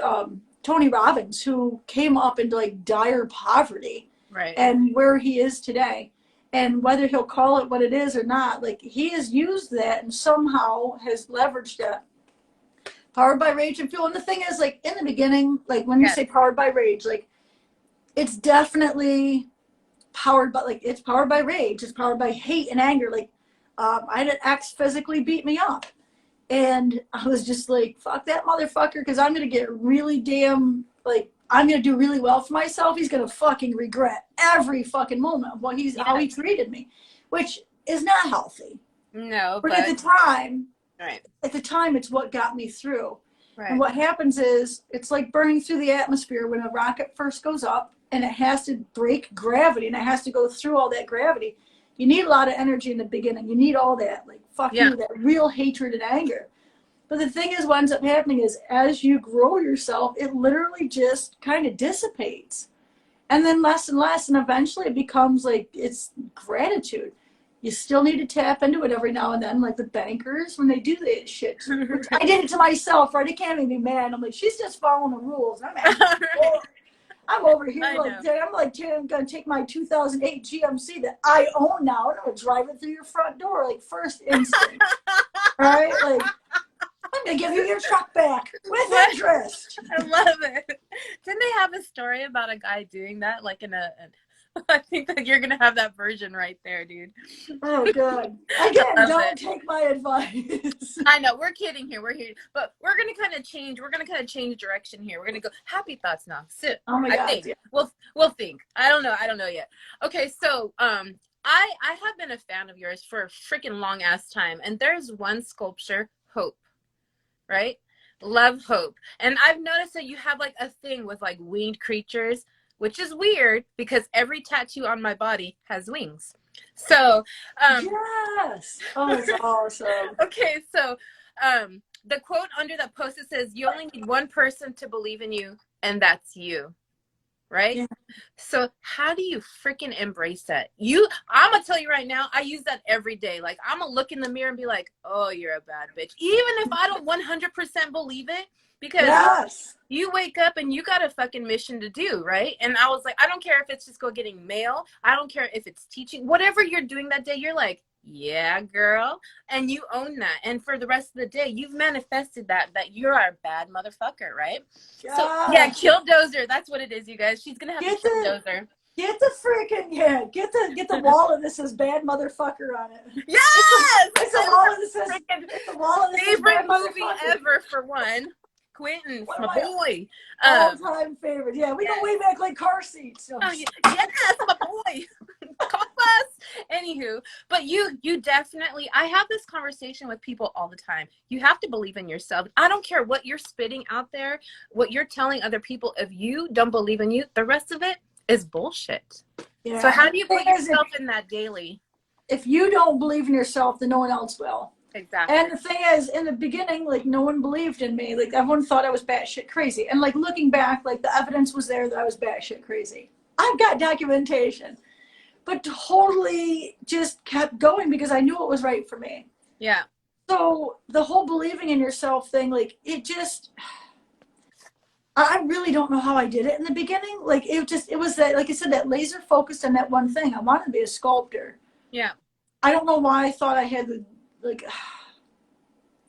Tony Robbins, who came up into like dire poverty, right, and where he is today. And whether he'll call it what it is or not, like, he has used that and somehow has leveraged it. Powered by rage and fuel. And the thing is, like, in the beginning, like, when you say powered by rage, like, it's definitely powered by, like, it's powered by rage. It's powered by hate and anger. Like, I had an ex physically beat me up. And I was just like, fuck that motherfucker, because I'm going to get really damn, like, I'm going to do really well for myself. He's going to fucking regret every fucking moment of how he treated me, which is not healthy. No, but at the time, right. At the time, it's what got me through. Right. And what happens is, it's like burning through the atmosphere when a rocket first goes up and it has to break gravity and it has to go through all that gravity. You need a lot of energy in the beginning. You need all that, like, fuck you, that real hatred and anger. But the thing is, what ends up happening is, as you grow yourself, it literally just kind of dissipates. And then less and less, and eventually it becomes like, it's gratitude. You still need to tap into it every now and then, like the bankers, when they do that shit. I did it to myself, right? I can't even be mad. I'm like, she's just following the rules. And I'm over here I'm going to take my 2008 GMC that I own now, and I'm going to drive it through your front door, like, first instinct. All right? Like, I'm going to give you your truck back with interest. I love it. Didn't they have a story about a guy doing that, like, in I think that you're going to have that version right there, dude. Oh, good. Again, don't take my advice. I know, we're kidding here. We're here. But we're going to kind of change. We're going to kind of change direction here. We're going to go happy thoughts now. Sit. Oh, my God. Think. Yeah. We'll think. I don't know yet. Okay, so I have been a fan of yours for a freaking long ass time. And there's one sculpture, Hope, right? Love, Hope. And I've noticed that you have, like, a thing with, like, winged creatures, which is weird because every tattoo on my body has wings. So, yes. Oh, that's awesome. Okay, so the quote under that post, it says, you only need one person to believe in you, and that's you. Right? Yeah. So how do you freaking embrace that? I'm gonna tell you right now, I use that every day. Like, I'm gonna look in the mirror and be like, oh, you're a bad bitch. Even if I don't 100% believe it, because you wake up and you got a fucking mission to do, right? And I was like, I don't care if it's just go getting mail. I don't care if it's teaching. Whatever you're doing that day, you're like, yeah, girl. And you own that. And for the rest of the day, you've manifested that you're a bad motherfucker, right? Yeah. So, yeah, Killdozer. That's what it is, you guys. She's going to have the Killdozer. Get the freaking, get the wallet that says bad motherfucker on it. Yes! It's a wallet that says, it's a wallet that says bad motherfucker. Favorite movie ever, for one. Quentin, my boy. All-time favorite. Yeah, we go way back like car seats. Oh, yes, my boy. Call us. Anywho, but you definitely, I have this conversation with people all the time. You have to believe in yourself. I don't care what you're spitting out there, what you're telling other people. If you don't believe in you, the rest of it is bullshit. Yeah. So how do you The put thing is, yourself in that daily? if you don't believe in yourself, then no one else will. Exactly. And the thing is, in the beginning, like, no one believed in me. Like, everyone thought I was batshit crazy. And, like, looking back, like, the evidence was there that I was batshit crazy. I've got documentation. But totally just kept going because I knew it was right for me. Yeah. So the whole believing in yourself thing, like, it just, I really don't know how I did it in the beginning. Like, it was that, like I said, that laser focused on that one thing. I wanted to be a sculptor. Yeah. I don't know why I thought I had the, like,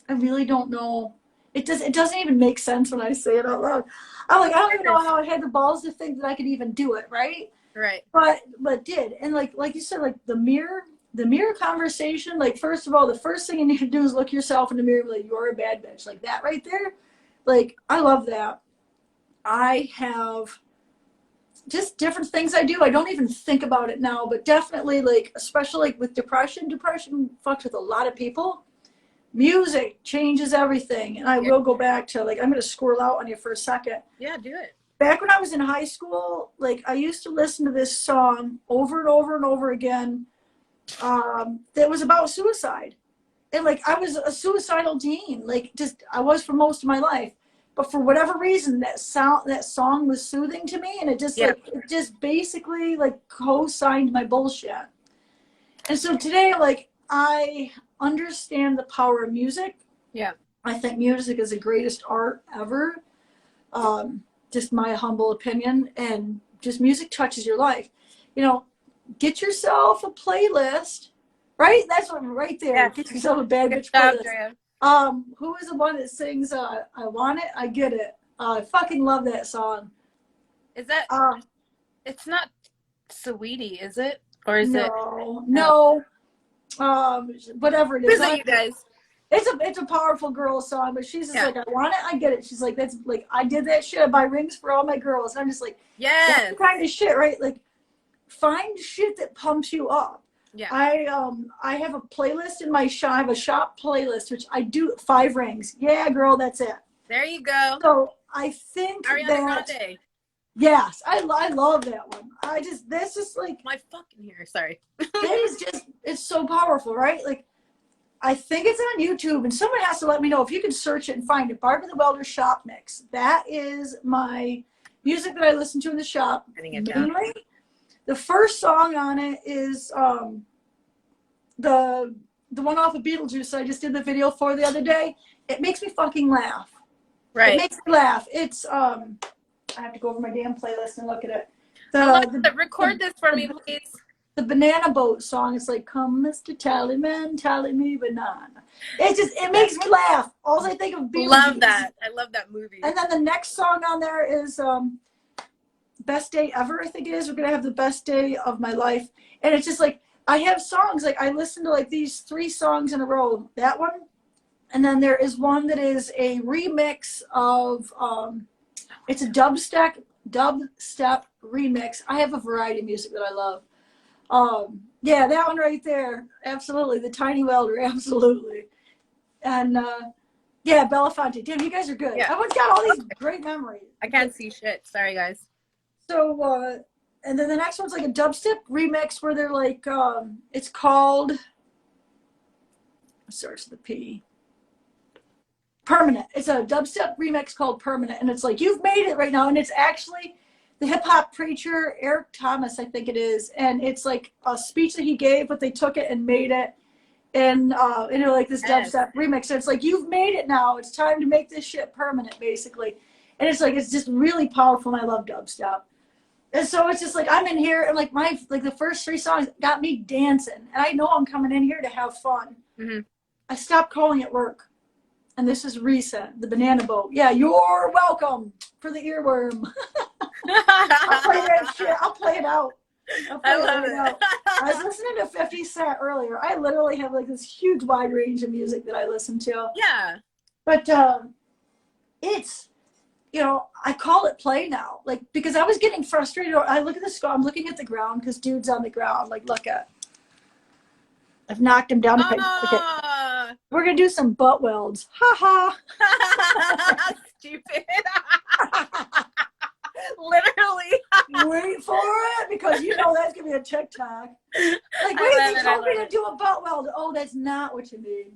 I really don't know. It doesn't even make sense when I say it out loud. I'm like, I don't even know how I had the balls to think that I could even do it, right? Right. But did. And like you said, like the mirror conversation, like, first of all, the first thing you need to do is look yourself in the mirror and be like, you're a bad bitch. Like that right there. Like, I love that. I have just different things I do. I don't even think about it now, but definitely, like, especially like with depression fucks with a lot of people. Music changes everything. And I will go back to, like, I'm going to squirrel out on you for a second. Yeah, do it. Back when I was in high school, like, I used to listen to this song over and over and over again that was about suicide. And, like, I was a suicidal teen. Like, just, I was for most of my life. But for whatever reason, that song was soothing to me. And it just, like, it just basically, like, co-signed my bullshit. And so today, like, I understand the power of music. Yeah. I think music is the greatest art ever. Just my humble opinion. And just music touches your life. You know, get yourself a playlist, right? That's what, right there. Yeah. Get yourself a bad bitch playlist. Who is the one that sings I Want It, I Get It? I fucking love that song. Is that it's not Sweetie, is it? Or is it no. Whatever it is. Who's it, you guys? It's a powerful girl song, but she's just like, I want it, I get it. She's like, that's like, I did that shit. I buy rings for all my girls. And I'm just like, that's the kind of shit, right? Like, find shit that pumps you up. Yeah. I have a playlist in my shop. I have a shop playlist, which I do 5 rings. Yeah, girl, that's it. There you go. So I think Ariana Grande. Yes, I love that one. That's just like my fucking hair. Sorry. That is just, it's so powerful, right? Like, I think it's on YouTube, and someone has to let me know if you can search it and find it. Barbie the Welder Shop Mix. That is my music that I listen to in the shop. Mainly, the first song on it is the one off of Beetlejuice I just did the video for the other day. It makes me fucking laugh. Right. It makes me laugh. It's I have to go over my damn playlist and look at it. Record this for me, please. The Banana Boat song is like, come Mr. Tallyman, tally me banana. It makes me laugh. All I think of Beetlejuice. Love that. I love that movie. And then the next song on there is Best Day Ever, I think it is. We're going to have the best day of my life. And it's just like, I have songs, like I listen to like these 3 songs in a row. That one. And then there is one that is a remix of, it's a dubstep remix. I have a variety of music that I love. Yeah, that one right there. Absolutely. The Tiny Welder. Absolutely. And, yeah, Belafonte. Damn, you guys are good. Yeah. Everyone's got all these great memories. I can't see shit. Sorry, guys. So, and then the next one's like a dubstep remix where they're like, it's called, starts with the P. Permanent. It's a dubstep remix called Permanent. And it's like, you've made it right now. And it's actually the hip hop preacher, Eric Thomas, I think it is. And it's like a speech that he gave, but they took it and made it in, like this dubstep remix. So it's like, you've made it now. It's time to make this shit permanent, basically. And it's like, it's just really powerful. And I love dubstep. And so it's just like, I'm in here and like the first 3 songs got me dancing. And I know I'm coming in here to have fun. Mm-hmm. I stopped calling it work. And this is recent, the Banana Boat. Yeah, you're welcome for the earworm. I'll play that shit. I'll play it out. I love it. I was listening to 50 Cent earlier. I literally have like this huge wide range of music that I listen to. Yeah. But it's, you know, I call it play now. Like, because I was getting frustrated. I look at the score. I'm looking at the ground because dude's on the ground. Like, look at. I've knocked him down. Okay. We're going to do some butt welds. Ha ha. Stupid. Literally. Wait for it, because you know that's gonna be a TikTok. Like, wait, they told me to do a butt weld. Oh, that's not what you mean.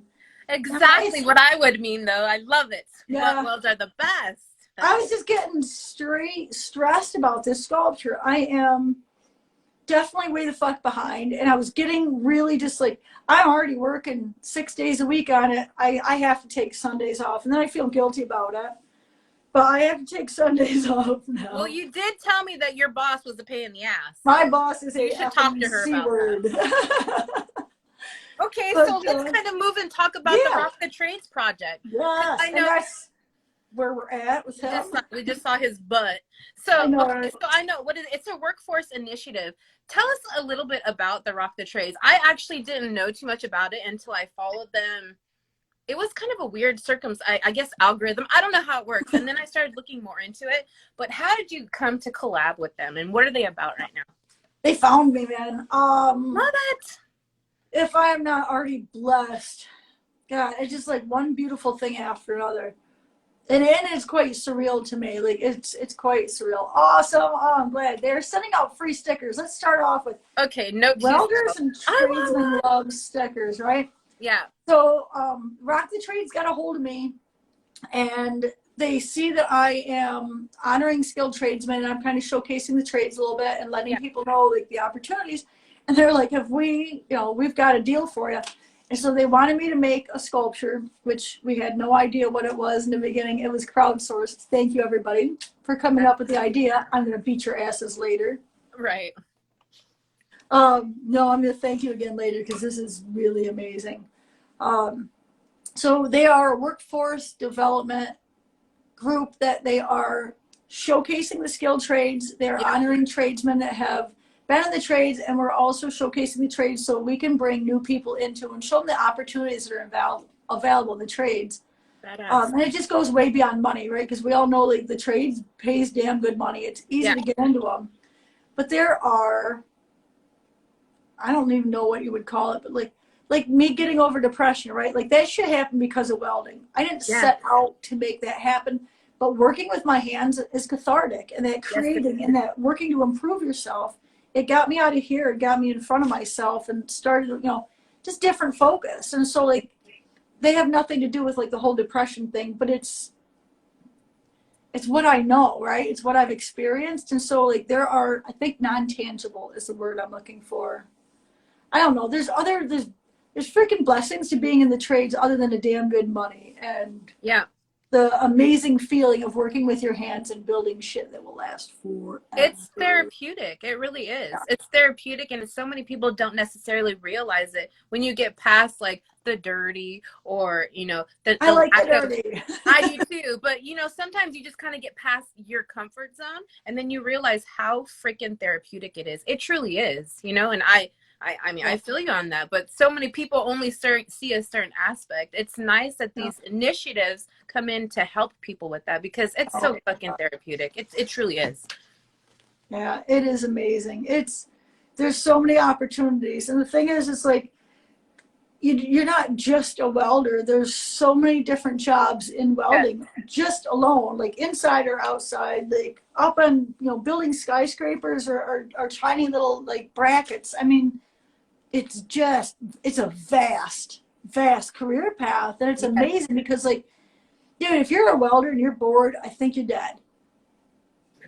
Exactly what I would mean, though. I love it. Yeah. Butt welds are the best. I was just getting stressed about this sculpture. I am definitely way the fuck behind, and I was getting really just like, I'm already working 6 days a week on it. I have to take Sundays off, and then I feel guilty about it. But I have to take Sundays off now. Well, you did tell me that your boss was a pain in the ass. So my boss is you should talk to her about word. that. Okay, But, so let's kind of move and talk about the Rock the Trades project. Yes, I know that's where we're at with him. We just saw his butt. So I know, okay, so I know what it's a workforce initiative. Tell us a little bit about the Rock the Trades. I actually didn't know too much about it until I followed them. It was kind of a weird I guess algorithm. I don't know how it works. And then I started looking more into it. But how did you come to collab with them, and what are they about right now? They found me, man. Love it. If I am not already blessed, God, it's just like one beautiful thing after another. And it's quite surreal to me. Like, it's quite surreal. Awesome. Oh, I'm glad. They're sending out free stickers. Let's start off with Welders and Tradesmen Love stickers, right? Yeah. So Rock the Trades got a hold of me, and they see that I am honoring skilled tradesmen, and I'm kind of showcasing the trades a little bit and letting people know like the opportunities. And they're like, if we, we've got a deal for you. And so they wanted me to make a sculpture, which we had no idea what it was in the beginning. It was crowdsourced. Thank you, everybody, for coming up with the idea. I'm going to beat your asses later. Right. No, I'm going to thank you again later, because this is really amazing. So they are a workforce development group that they are showcasing the skilled trades. They're honoring tradesmen that have been in the trades, and we're also showcasing the trades so we can bring new people into and show them the opportunities that are available in the trades. And it just goes way beyond money, right? Because we all know like the trades pays damn good money. It's easy to get into them. But there are, I don't even know what you would call it, but like me getting over depression, right? Like that shit happened because of welding. I didn't set out to make that happen, but working with my hands is cathartic, and that creating and that working to improve yourself, it got me out of here. It got me in front of myself and started, just different focus. And so like, they have nothing to do with like the whole depression thing, but it's what I know, right? It's what I've experienced. And so like, there are, I think non-tangible is the word I'm looking for. I don't know. There's freaking blessings to being in the trades other than a damn good money. And the amazing feeling of working with your hands and building shit that will last forever. It's therapeutic. It really is. It's therapeutic, and so many people don't necessarily realize it when you get past like the dirty or I like the dirty. I do too, but sometimes you just kind of get past your comfort zone, and then you realize how freaking therapeutic it is. It truly is, and I mean, I feel you on that, but so many people only see a certain aspect. It's nice that these initiatives come in to help people with that, because it's so fucking therapeutic. It truly is. Yeah, it is amazing. There's so many opportunities. And the thing is, it's like, you're not just a welder. There's so many different jobs in welding just alone, like inside or outside, like up on, building skyscrapers or tiny little like brackets. I mean, it's a vast career path. And it's amazing because like, dude, if you're a welder and you're bored, I think you're dead.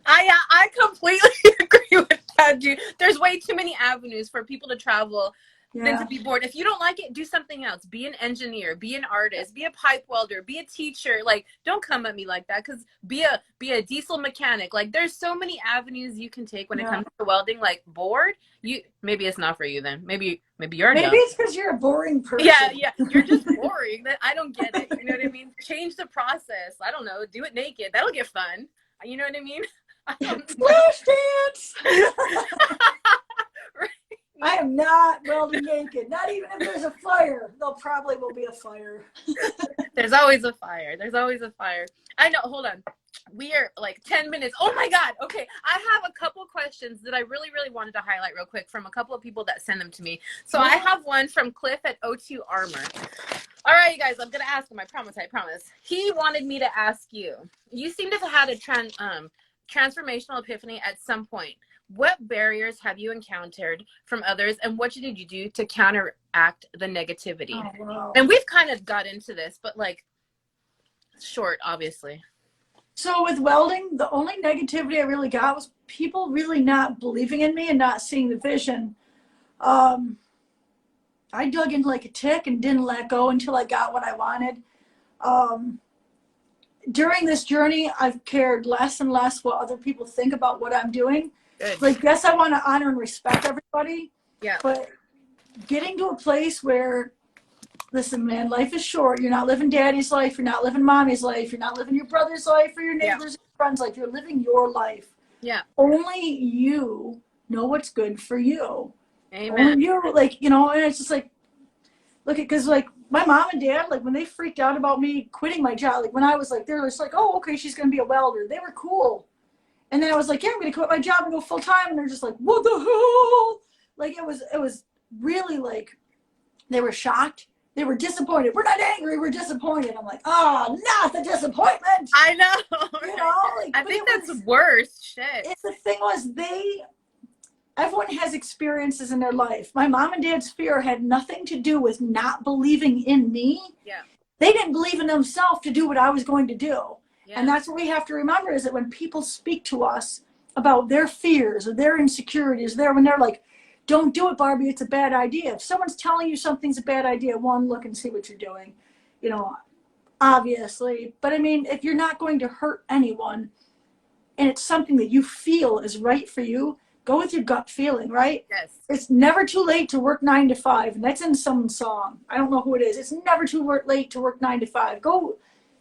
I completely agree with that, dude. There's way too many avenues for people to travel than to be bored. If you don't like it, do something else. Be an engineer, be an artist, be a pipe welder, be a teacher. Like, don't come at me like that, because be a diesel mechanic. Like, there's so many avenues you can take when it comes to welding. Like, bored, maybe it's not for you then. Maybe you're dumb. It's because you're a boring person. Yeah, you're just boring. I don't get it. You know what I mean? Change the process. I don't know. Do it naked. That'll get fun. You know what I mean? Flash dance. I am not welding naked. Not even if there's a fire. There probably will be a fire. There's always a fire. There's always a fire. I know. Hold on. We are like 10 minutes. Oh my God. Okay. I have a couple of questions that I really, really wanted to highlight real quick from a couple of people that send them to me. So I have one from Cliff at O2 Armor. All right, you guys, I'm going to ask him. I promise. He wanted me to ask you. You seem to have had a transformational epiphany at some point. What barriers have you encountered from others, and what did you do to counteract the negativity? Oh, wow. And we've kind of got into this, but like short, obviously. So with welding, the only negativity I really got was people really not believing in me and not seeing the vision. I dug in like a tick and didn't let go until I got what I wanted. During this journey, I've cared less and less what other people think about what I'm doing. Good. Like, yes, I want to honor and respect everybody. Yeah. But getting to a place where, listen, man, life is short. You're not living daddy's life. You're not living mommy's life. You're not living your brother's life or your neighbor's or your friend's life. You're living your life. Yeah. Only you know what's good for you. Amen. Only you, like, you know, and it's just like, look at, because like my mom and dad, like when they freaked out about me quitting my job, like when I was like, they're just like, oh, okay, she's going to be a welder. They were cool. And then I was like, yeah, I'm going to quit my job and go full time. And they're just like, what the hell? Like, it was really like, they were shocked. They were disappointed. We're not angry. We're disappointed. I'm like, oh, not the disappointment. I know. You know, like, I think that's worse. Shit. The thing was, everyone has experiences in their life. My mom and dad's fear had nothing to do with not believing in me. Yeah. They didn't believe in themselves to do what I was going to do. Yeah. And that's what we have to remember, is that when people speak to us about their fears or their insecurities, when they're like, don't do it, Barbie, it's a bad idea. If someone's telling you something's a bad idea, one, look and see what you're doing, you know, obviously. But I mean, if you're not going to hurt anyone and it's something that you feel is right for you, go with your gut feeling, right? Yes. It's never too late to work 9 to 5. And that's in someone's song. I don't know who it is. It's never too late to work 9 to 5. Go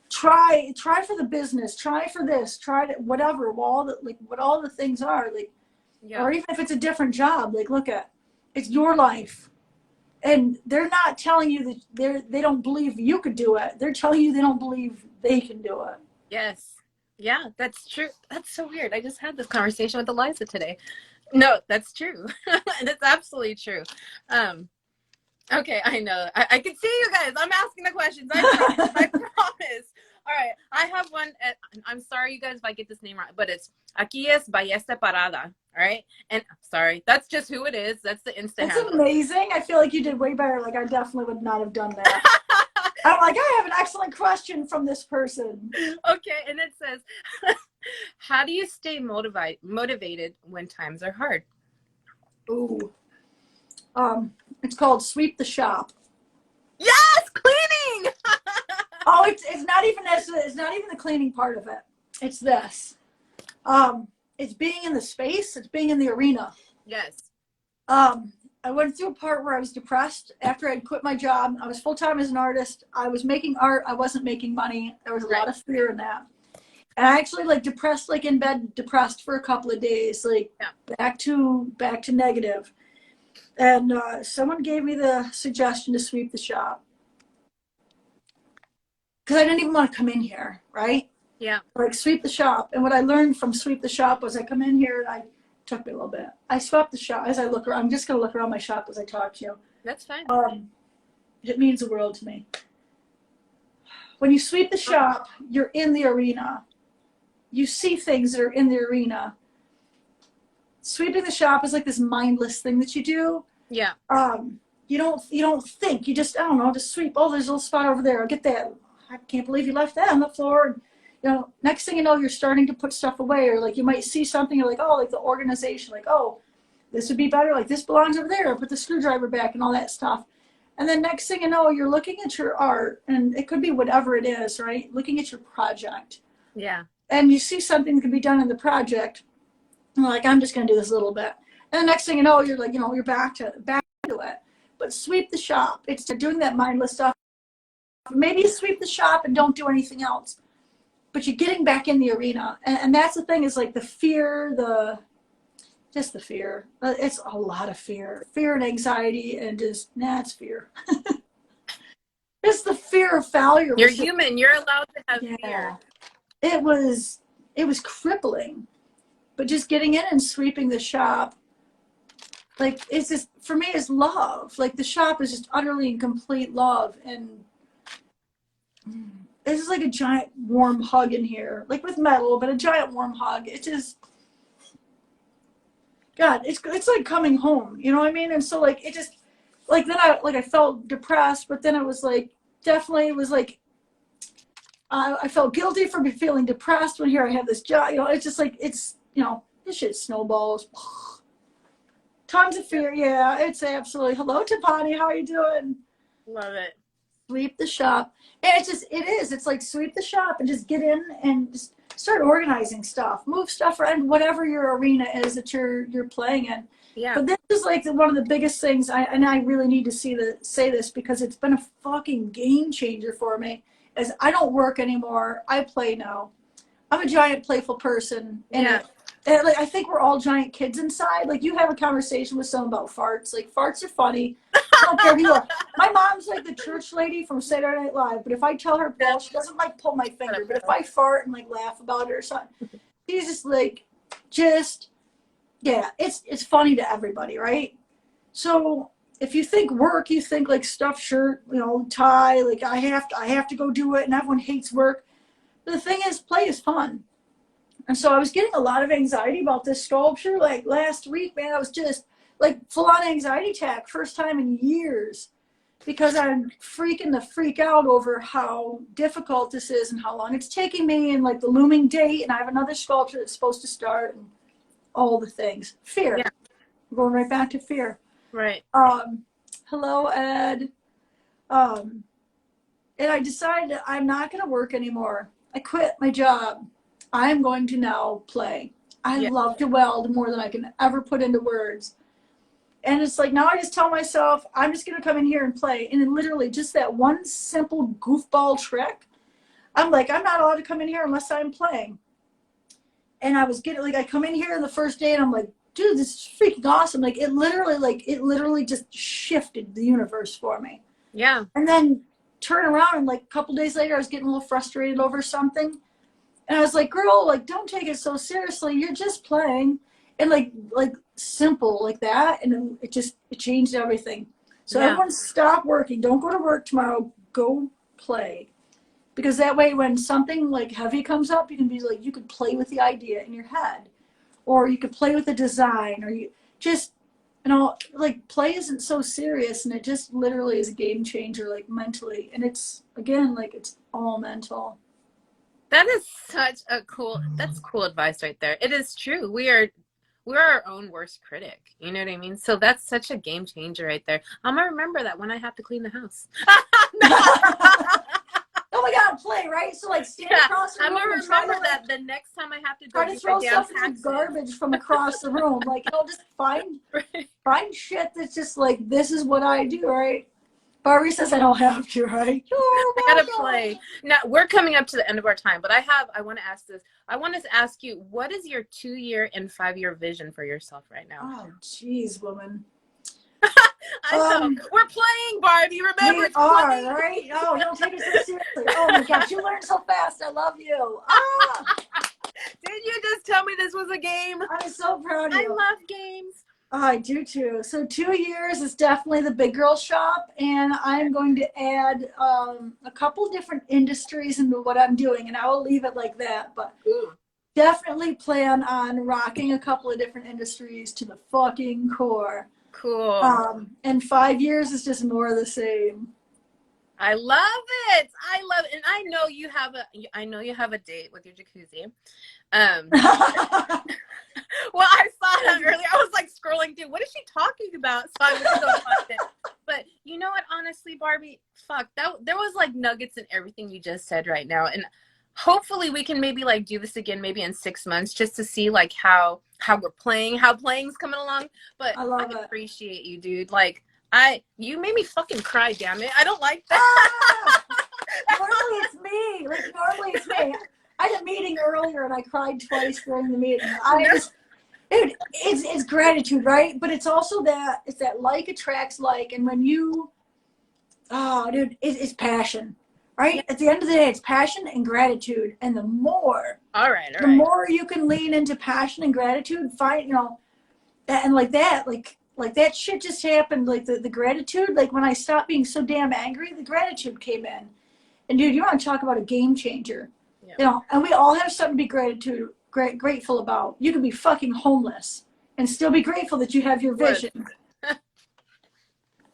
try for the business, try for this, try to whatever, what all the things are, like, Yeah. or even if it's a different job, like, look at, it's your life. And they're not telling you that they don't believe you could do it. They're telling you they don't believe they can do it. Yes. Yeah, that's true. That's so weird. I just had this conversation with Eliza today. No, that's true. That's absolutely true. Okay, I know. I can see you guys. I'm asking the questions. I promise. All right, I have one. I'm sorry, you guys, if I get this name right, but it's Aquí es Ballesta Parada. All right, and sorry, that's just who it is. That's the Insta It's handle. amazing. I feel like you did way better. Like, I definitely would not have done that. I'm like, I have an excellent question from this person. Okay, and it says, how do you stay motivated when times are hard? Ooh. It's called Sweep the Shop. Yes, cleaning. Oh, it's not even the cleaning part of it. It's this. It's being in the space. It's being in the arena. Yes. I went through a part where I was depressed after I'd quit my job. I was full-time as an artist. I was making art. I wasn't making money. There was a lot of fear in that. And I actually depressed, in bed, depressed for a couple of days, back to negative. And someone gave me the suggestion to sweep the shop. Because I didn't even want to come in here, right? Yeah. Sweep the shop. And what I learned from sweep the shop was I come in here and took me a little bit. I swept the shop as I look around. I'm just going to look around my shop as I talk to you. That's fine. It means the world to me. When you sweep the shop, you're in the arena. You see things that are in the arena. Sweeping the shop is like this mindless thing that you do. Yeah. You don't think. You just, I don't know, just sweep. Oh, there's a little spot over there. I'll get that. I can't believe you left that on the floor. And, next thing you know, you're starting to put stuff away, or you might see something, you're like, oh, the organization, oh, this would be better, this belongs over there, put the screwdriver back and all that stuff. And then next thing you know, you're looking at your art, and it could be whatever it is, right? Looking at your project. Yeah. And you see something that can be done in the project, and I'm just going to do this a little bit. And the next thing you know, you're you're back to it. But sweep the shop. It's doing that mindless stuff. Maybe you sweep the shop and don't do anything else. But you're getting back in the arena. And that's the thing, is the fear, just the fear. It's a lot of fear. Fear and anxiety and just, it's fear. It's the fear of failure. You're human. You're allowed to have fear. It was crippling. But just getting in and sweeping the shop, it's just, for me, is love. The shop is just utterly and complete love. And it's just like a giant warm hug in here, like with metal, but a giant warm hug. It just, God, it's like coming home. You know what I mean? And so like it just like then I felt depressed, but then it was like definitely it was like I felt guilty for feeling depressed when here I have this job. You know, it's just like it's this shit snowballs. Tons of fear. Yeah, it's absolutely. Hello, Tapani. How are you doing? Love it. Sweep the shop. And it's just it is. It's like sweep the shop and just get in and just start organizing stuff, move stuff around, whatever your arena is that you're playing in. Yeah. But this is like one of the biggest things. I really need to say this because it's been a fucking game changer for me. Is I don't work anymore. I play now. I'm a giant playful person, and Yeah. like I think we're all giant kids inside. Like you have a conversation with someone about farts. Like farts are funny. I don't care who you are. My mom's like the church lady from Saturday Night Live, but if I tell her pull, she doesn't like pull my finger. But if I fart and like laugh about it or something, she's just like, yeah, it's funny to everybody, right? So if you think work, you think like stuffed shirt, tie. Like I have to go do it, and everyone hates work. But the thing is, play is fun. And so I was getting a lot of anxiety about this sculpture. Like last week, man, I was just like full on anxiety attack, first time in years, because I'm freaking the freak out over how difficult this is and how long it's taking me, and like the looming date. And I have another sculpture that's supposed to start, and all the things. Fear. Yeah. I'm going right back to fear. Right. Hello, Ed. And I decided I'm not going to work anymore. I quit my job. I'm going to now play. I love to weld more than I can ever put into words. And it's like now I just tell myself I'm just going to come in here and play. And then literally just that one simple goofball trick, I'm like, I'm not allowed to come in here unless I'm playing. And I was getting like I come in here the first day and I'm like, dude, this is freaking awesome. Like it literally just shifted the universe for me. Yeah. And then turn around and like a couple days later I was getting a little frustrated over something. And I was like, girl, like don't take it so seriously. You're just playing. And like simple like that. And it changed everything. So everyone stop working. Don't go to work tomorrow. Go play. Because that way when something like heavy comes up, you can be like, you could play with the idea in your head. Or you could play with the design. Or you just, like play isn't so serious. And it just literally is a game changer, like mentally. And it's, again, like it's all mental. That is that's cool advice right there. It is true. We're our own worst critic. You know what I mean? So that's such a game changer right there. I'm going to remember that when I have to clean the house. Oh my God, play, right? So like stand across the room. I'm going to remember that the next time I have to go try to throw stuff in the garbage from across the room. Like, just find shit that's just like, this is what I do, right? Barbie says I don't have to, right? I gotta play. Now we're coming up to the end of our time, but I want to ask this. I want to ask you, what is your 2-year and 5-year vision for yourself right now? Oh, jeez, woman. I know. We're playing, Barbie. Remember, we are, right? Oh, don't take it so seriously. Oh my gosh, you learn so fast. I love you. Did you just tell me this was a game? I'm so proud of you. I love games. Oh, I do too. So 2 years is definitely the big girl shop, and I'm going to add a couple different industries into what I'm doing, and I will leave it like that. But definitely plan on rocking a couple of different industries to the fucking core. Cool. And 5 years is just more of the same. I love it. And I know you have a date with your jacuzzi. Well, I saw that earlier. I was like scrolling through. What is she talking about? So I was so excited. But you know what? Honestly, Barbie, fuck that. There was like nuggets in everything you just said right now, and hopefully we can maybe like do this again, maybe in 6 months, just to see like how we're playing, how playing's coming along. But I appreciate you, dude. Like you made me fucking cry. Damn it, I don't like that. Normally it's me. Normally it's me. I had a meeting earlier and I cried twice during the meeting. Dude, it's gratitude, right? But it's also that like attracts like, and when you, it's passion, right? At the end of the day, it's passion and gratitude, and the more, the more you can lean into passion and gratitude, and like that shit just happened. Like the gratitude, like when I stopped being so damn angry, the gratitude came in. And dude, you want to talk about a game changer? Yeah. You know, and we all have something to be grateful about. You can be fucking homeless and still be grateful that you have your vision.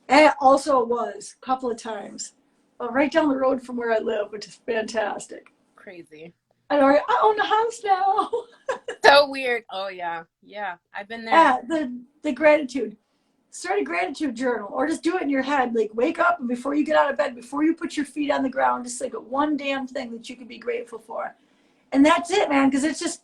And also it was a couple of times. Right down the road from where I live, which is fantastic. Crazy. I own a house now. So weird. Oh yeah. Yeah. I've been there. Yeah, the gratitude. Start a gratitude journal or just do it in your head. Like wake up and before you get out of bed, before you put your feet on the ground, just think of one damn thing that you can be grateful for. And that's it, man, because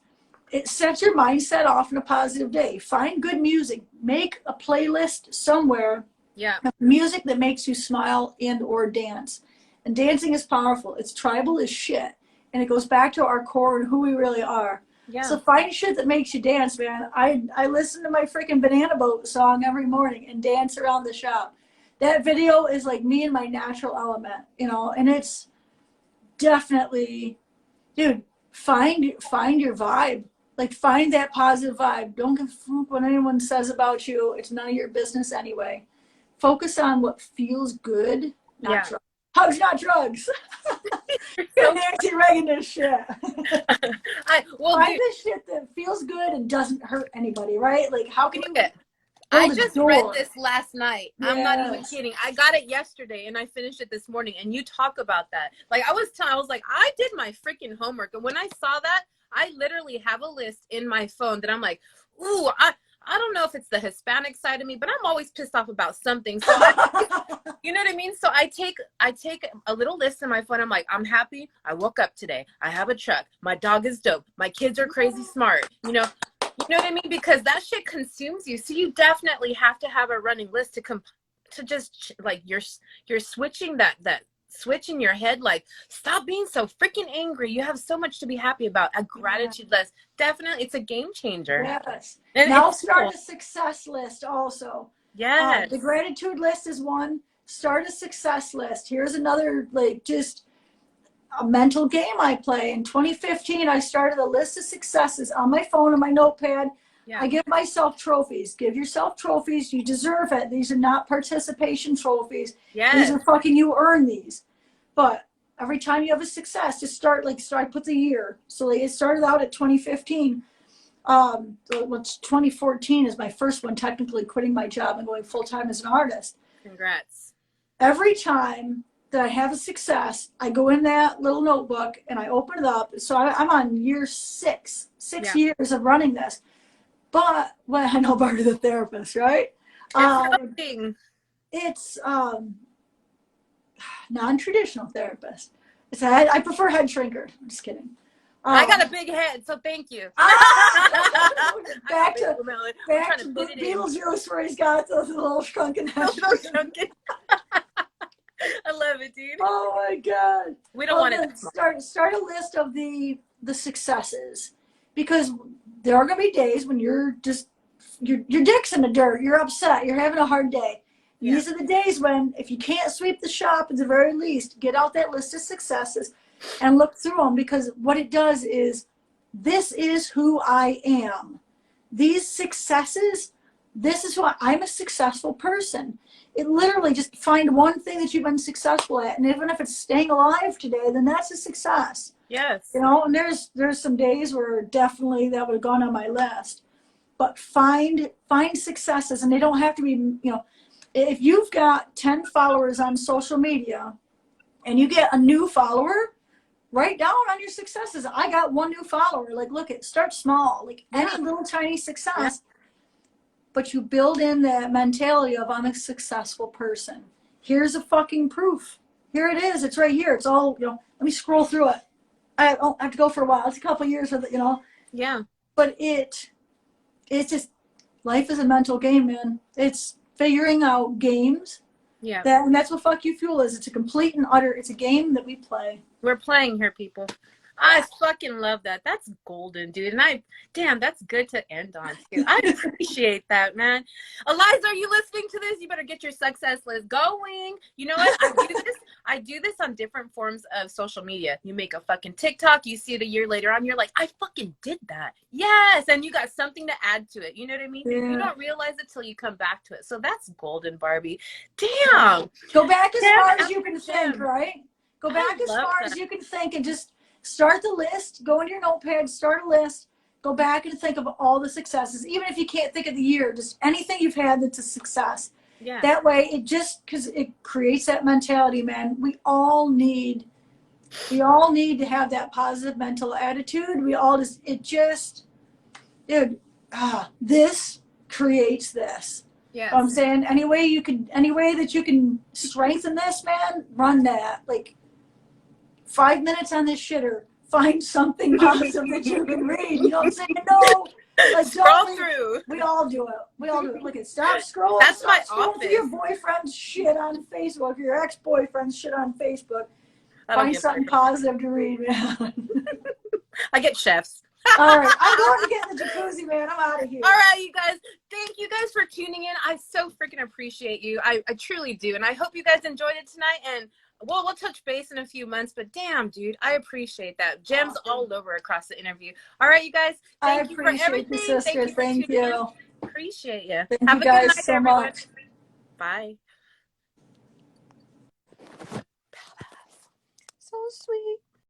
it sets your mindset off in a positive day. Find good music. Make a playlist somewhere. Yeah. Music that makes you smile and or dance. And dancing is powerful. It's tribal as shit. And it goes back to our core and who we really are. Yeah. So find shit that makes you dance, man. I listen to my freaking Banana Boat song every morning and dance around the shop. That video is like me in my natural element, you know, and it's definitely, dude, find your vibe. Like find that positive vibe. Don't give a fuck what anyone says about you. It's none of your business anyway. Focus on what feels good, not drugs. Hugs, not drugs. Nancy Reagan this shit. Find the shit that feels good and doesn't hurt anybody, right? Like, how can you? I just read this last night. Yes. I'm not even kidding. I got it yesterday and I finished it this morning. And you talk about that. Like I was like, I did my freaking homework. And when I saw that, I literally have a list in my phone that I'm like, ooh, I don't know if it's the Hispanic side of me, but I'm always pissed off about something. So you know what I mean? So I take a little list in my phone. I'm like, I'm happy. I woke up today. I have a truck. My dog is dope. My kids are crazy smart. You know what I mean? Because that shit consumes you. So you definitely have to have a running list to just like you're switching that switch in your head. Like, stop being so freaking angry. You have so much to be happy about. A gratitude list. Definitely, it's a game changer. Yes. And now start a success list also. Yes. The gratitude list is one. Start a success list. Here's another, like, just a mental game I play. In 2015, I started a list of successes on my phone and my notepad. Yeah. I give myself trophies. Give yourself trophies. You deserve it. These are not participation trophies. Yes. These are fucking, you earn these. But every time you have a success, just put the year. So like, it started out at 2015. 2014 is my first one, technically quitting my job and going full-time as an artist. Congrats. Every time that I have a success, I go in that little notebook and I open it up. So I'm on year six years of running this. But, well, I know Barbie the therapist, right? It's non-traditional therapist. I prefer head shrinker. I'm just kidding. I got a big head, so thank you. Back to Beetlejuice, where he's got those little shrunken heads. I love it, dude. Oh my god. We don't want to start a list of the successes, because there are gonna be days when you're just your dick's in the dirt, you're upset, you're having a hard day. Yeah. These are the days when, if you can't sweep the shop at the very least, get out that list of successes and look through them, because what it does is, this is who I am. These successes, this is who I'm a successful person. It literally, just find one thing that you've been successful at, and even if it's staying alive today, then that's a success. Yes. You know, and there's some days where definitely that would have gone on my list. But find successes, and they don't have to be, you know, if you've got 10 followers on social media and you get a new follower, write down on your successes. I got one new follower. Like, start small, like any little tiny success, but you build in that mentality of, I'm a successful person. Here's a fucking proof. Here it is. It's right here. It's all, you know, let me scroll through it. I have to go for a while. It's a couple of years with it, you know. Yeah. But it's just, life is a mental game, man. It's figuring out games. Yeah. And that's what Fuck You Fuel is. It's a complete and utter, it's a game that we play. We're playing here, people. I fucking love that. That's golden, dude. And damn, that's good to end on, too. I appreciate that, man. Eliza, are you listening to this? You better get your success list going. You know what? I do this on different forms of social media. You make a fucking TikTok, you see it a year later on, you're like, I fucking did that. Yes. And you got something to add to it. You know what I mean? Yeah. You don't realize it till you come back to it. So that's golden, Barbie. Damn. Go back as far as you can think, right? Go I back as love far that. as you can think and just start the list. Go into your notepad, start a list. Go back and think of all the successes. Even if you can't think of the year, just anything you've had that's a success. Yeah. That way, it just, because it creates that mentality, man. We all need to have that positive mental attitude. We all just, dude, this creates this. Yes. I'm saying any way that you can strengthen this, man, run that. Like 5 minutes on this shitter, find something positive that you can read. You know what I'm saying? No, like Scroll don't read. through. We all do it. We all do it. Look at stop scrolling. That's my Stop scrolling through your office. boyfriend's shit on Facebook, your ex-boyfriend's shit on Facebook. I don't Find give something a positive to read, man. I get chefs. All right, I'm going to get in the jacuzzi, man. I'm out of here. All right, you guys. Thank you guys for tuning in. I so freaking appreciate you. I truly do. And I hope you guys enjoyed it tonight. And we'll touch base in a few months. But damn, dude, I appreciate that. Gems all over across the interview. All right, you guys. Thank you for appreciate you, everything. Thank sister. you for Thank tuning in. you. Appreciate you. Thank Have you a good guys night, so everyone. much. Bye. So sweet.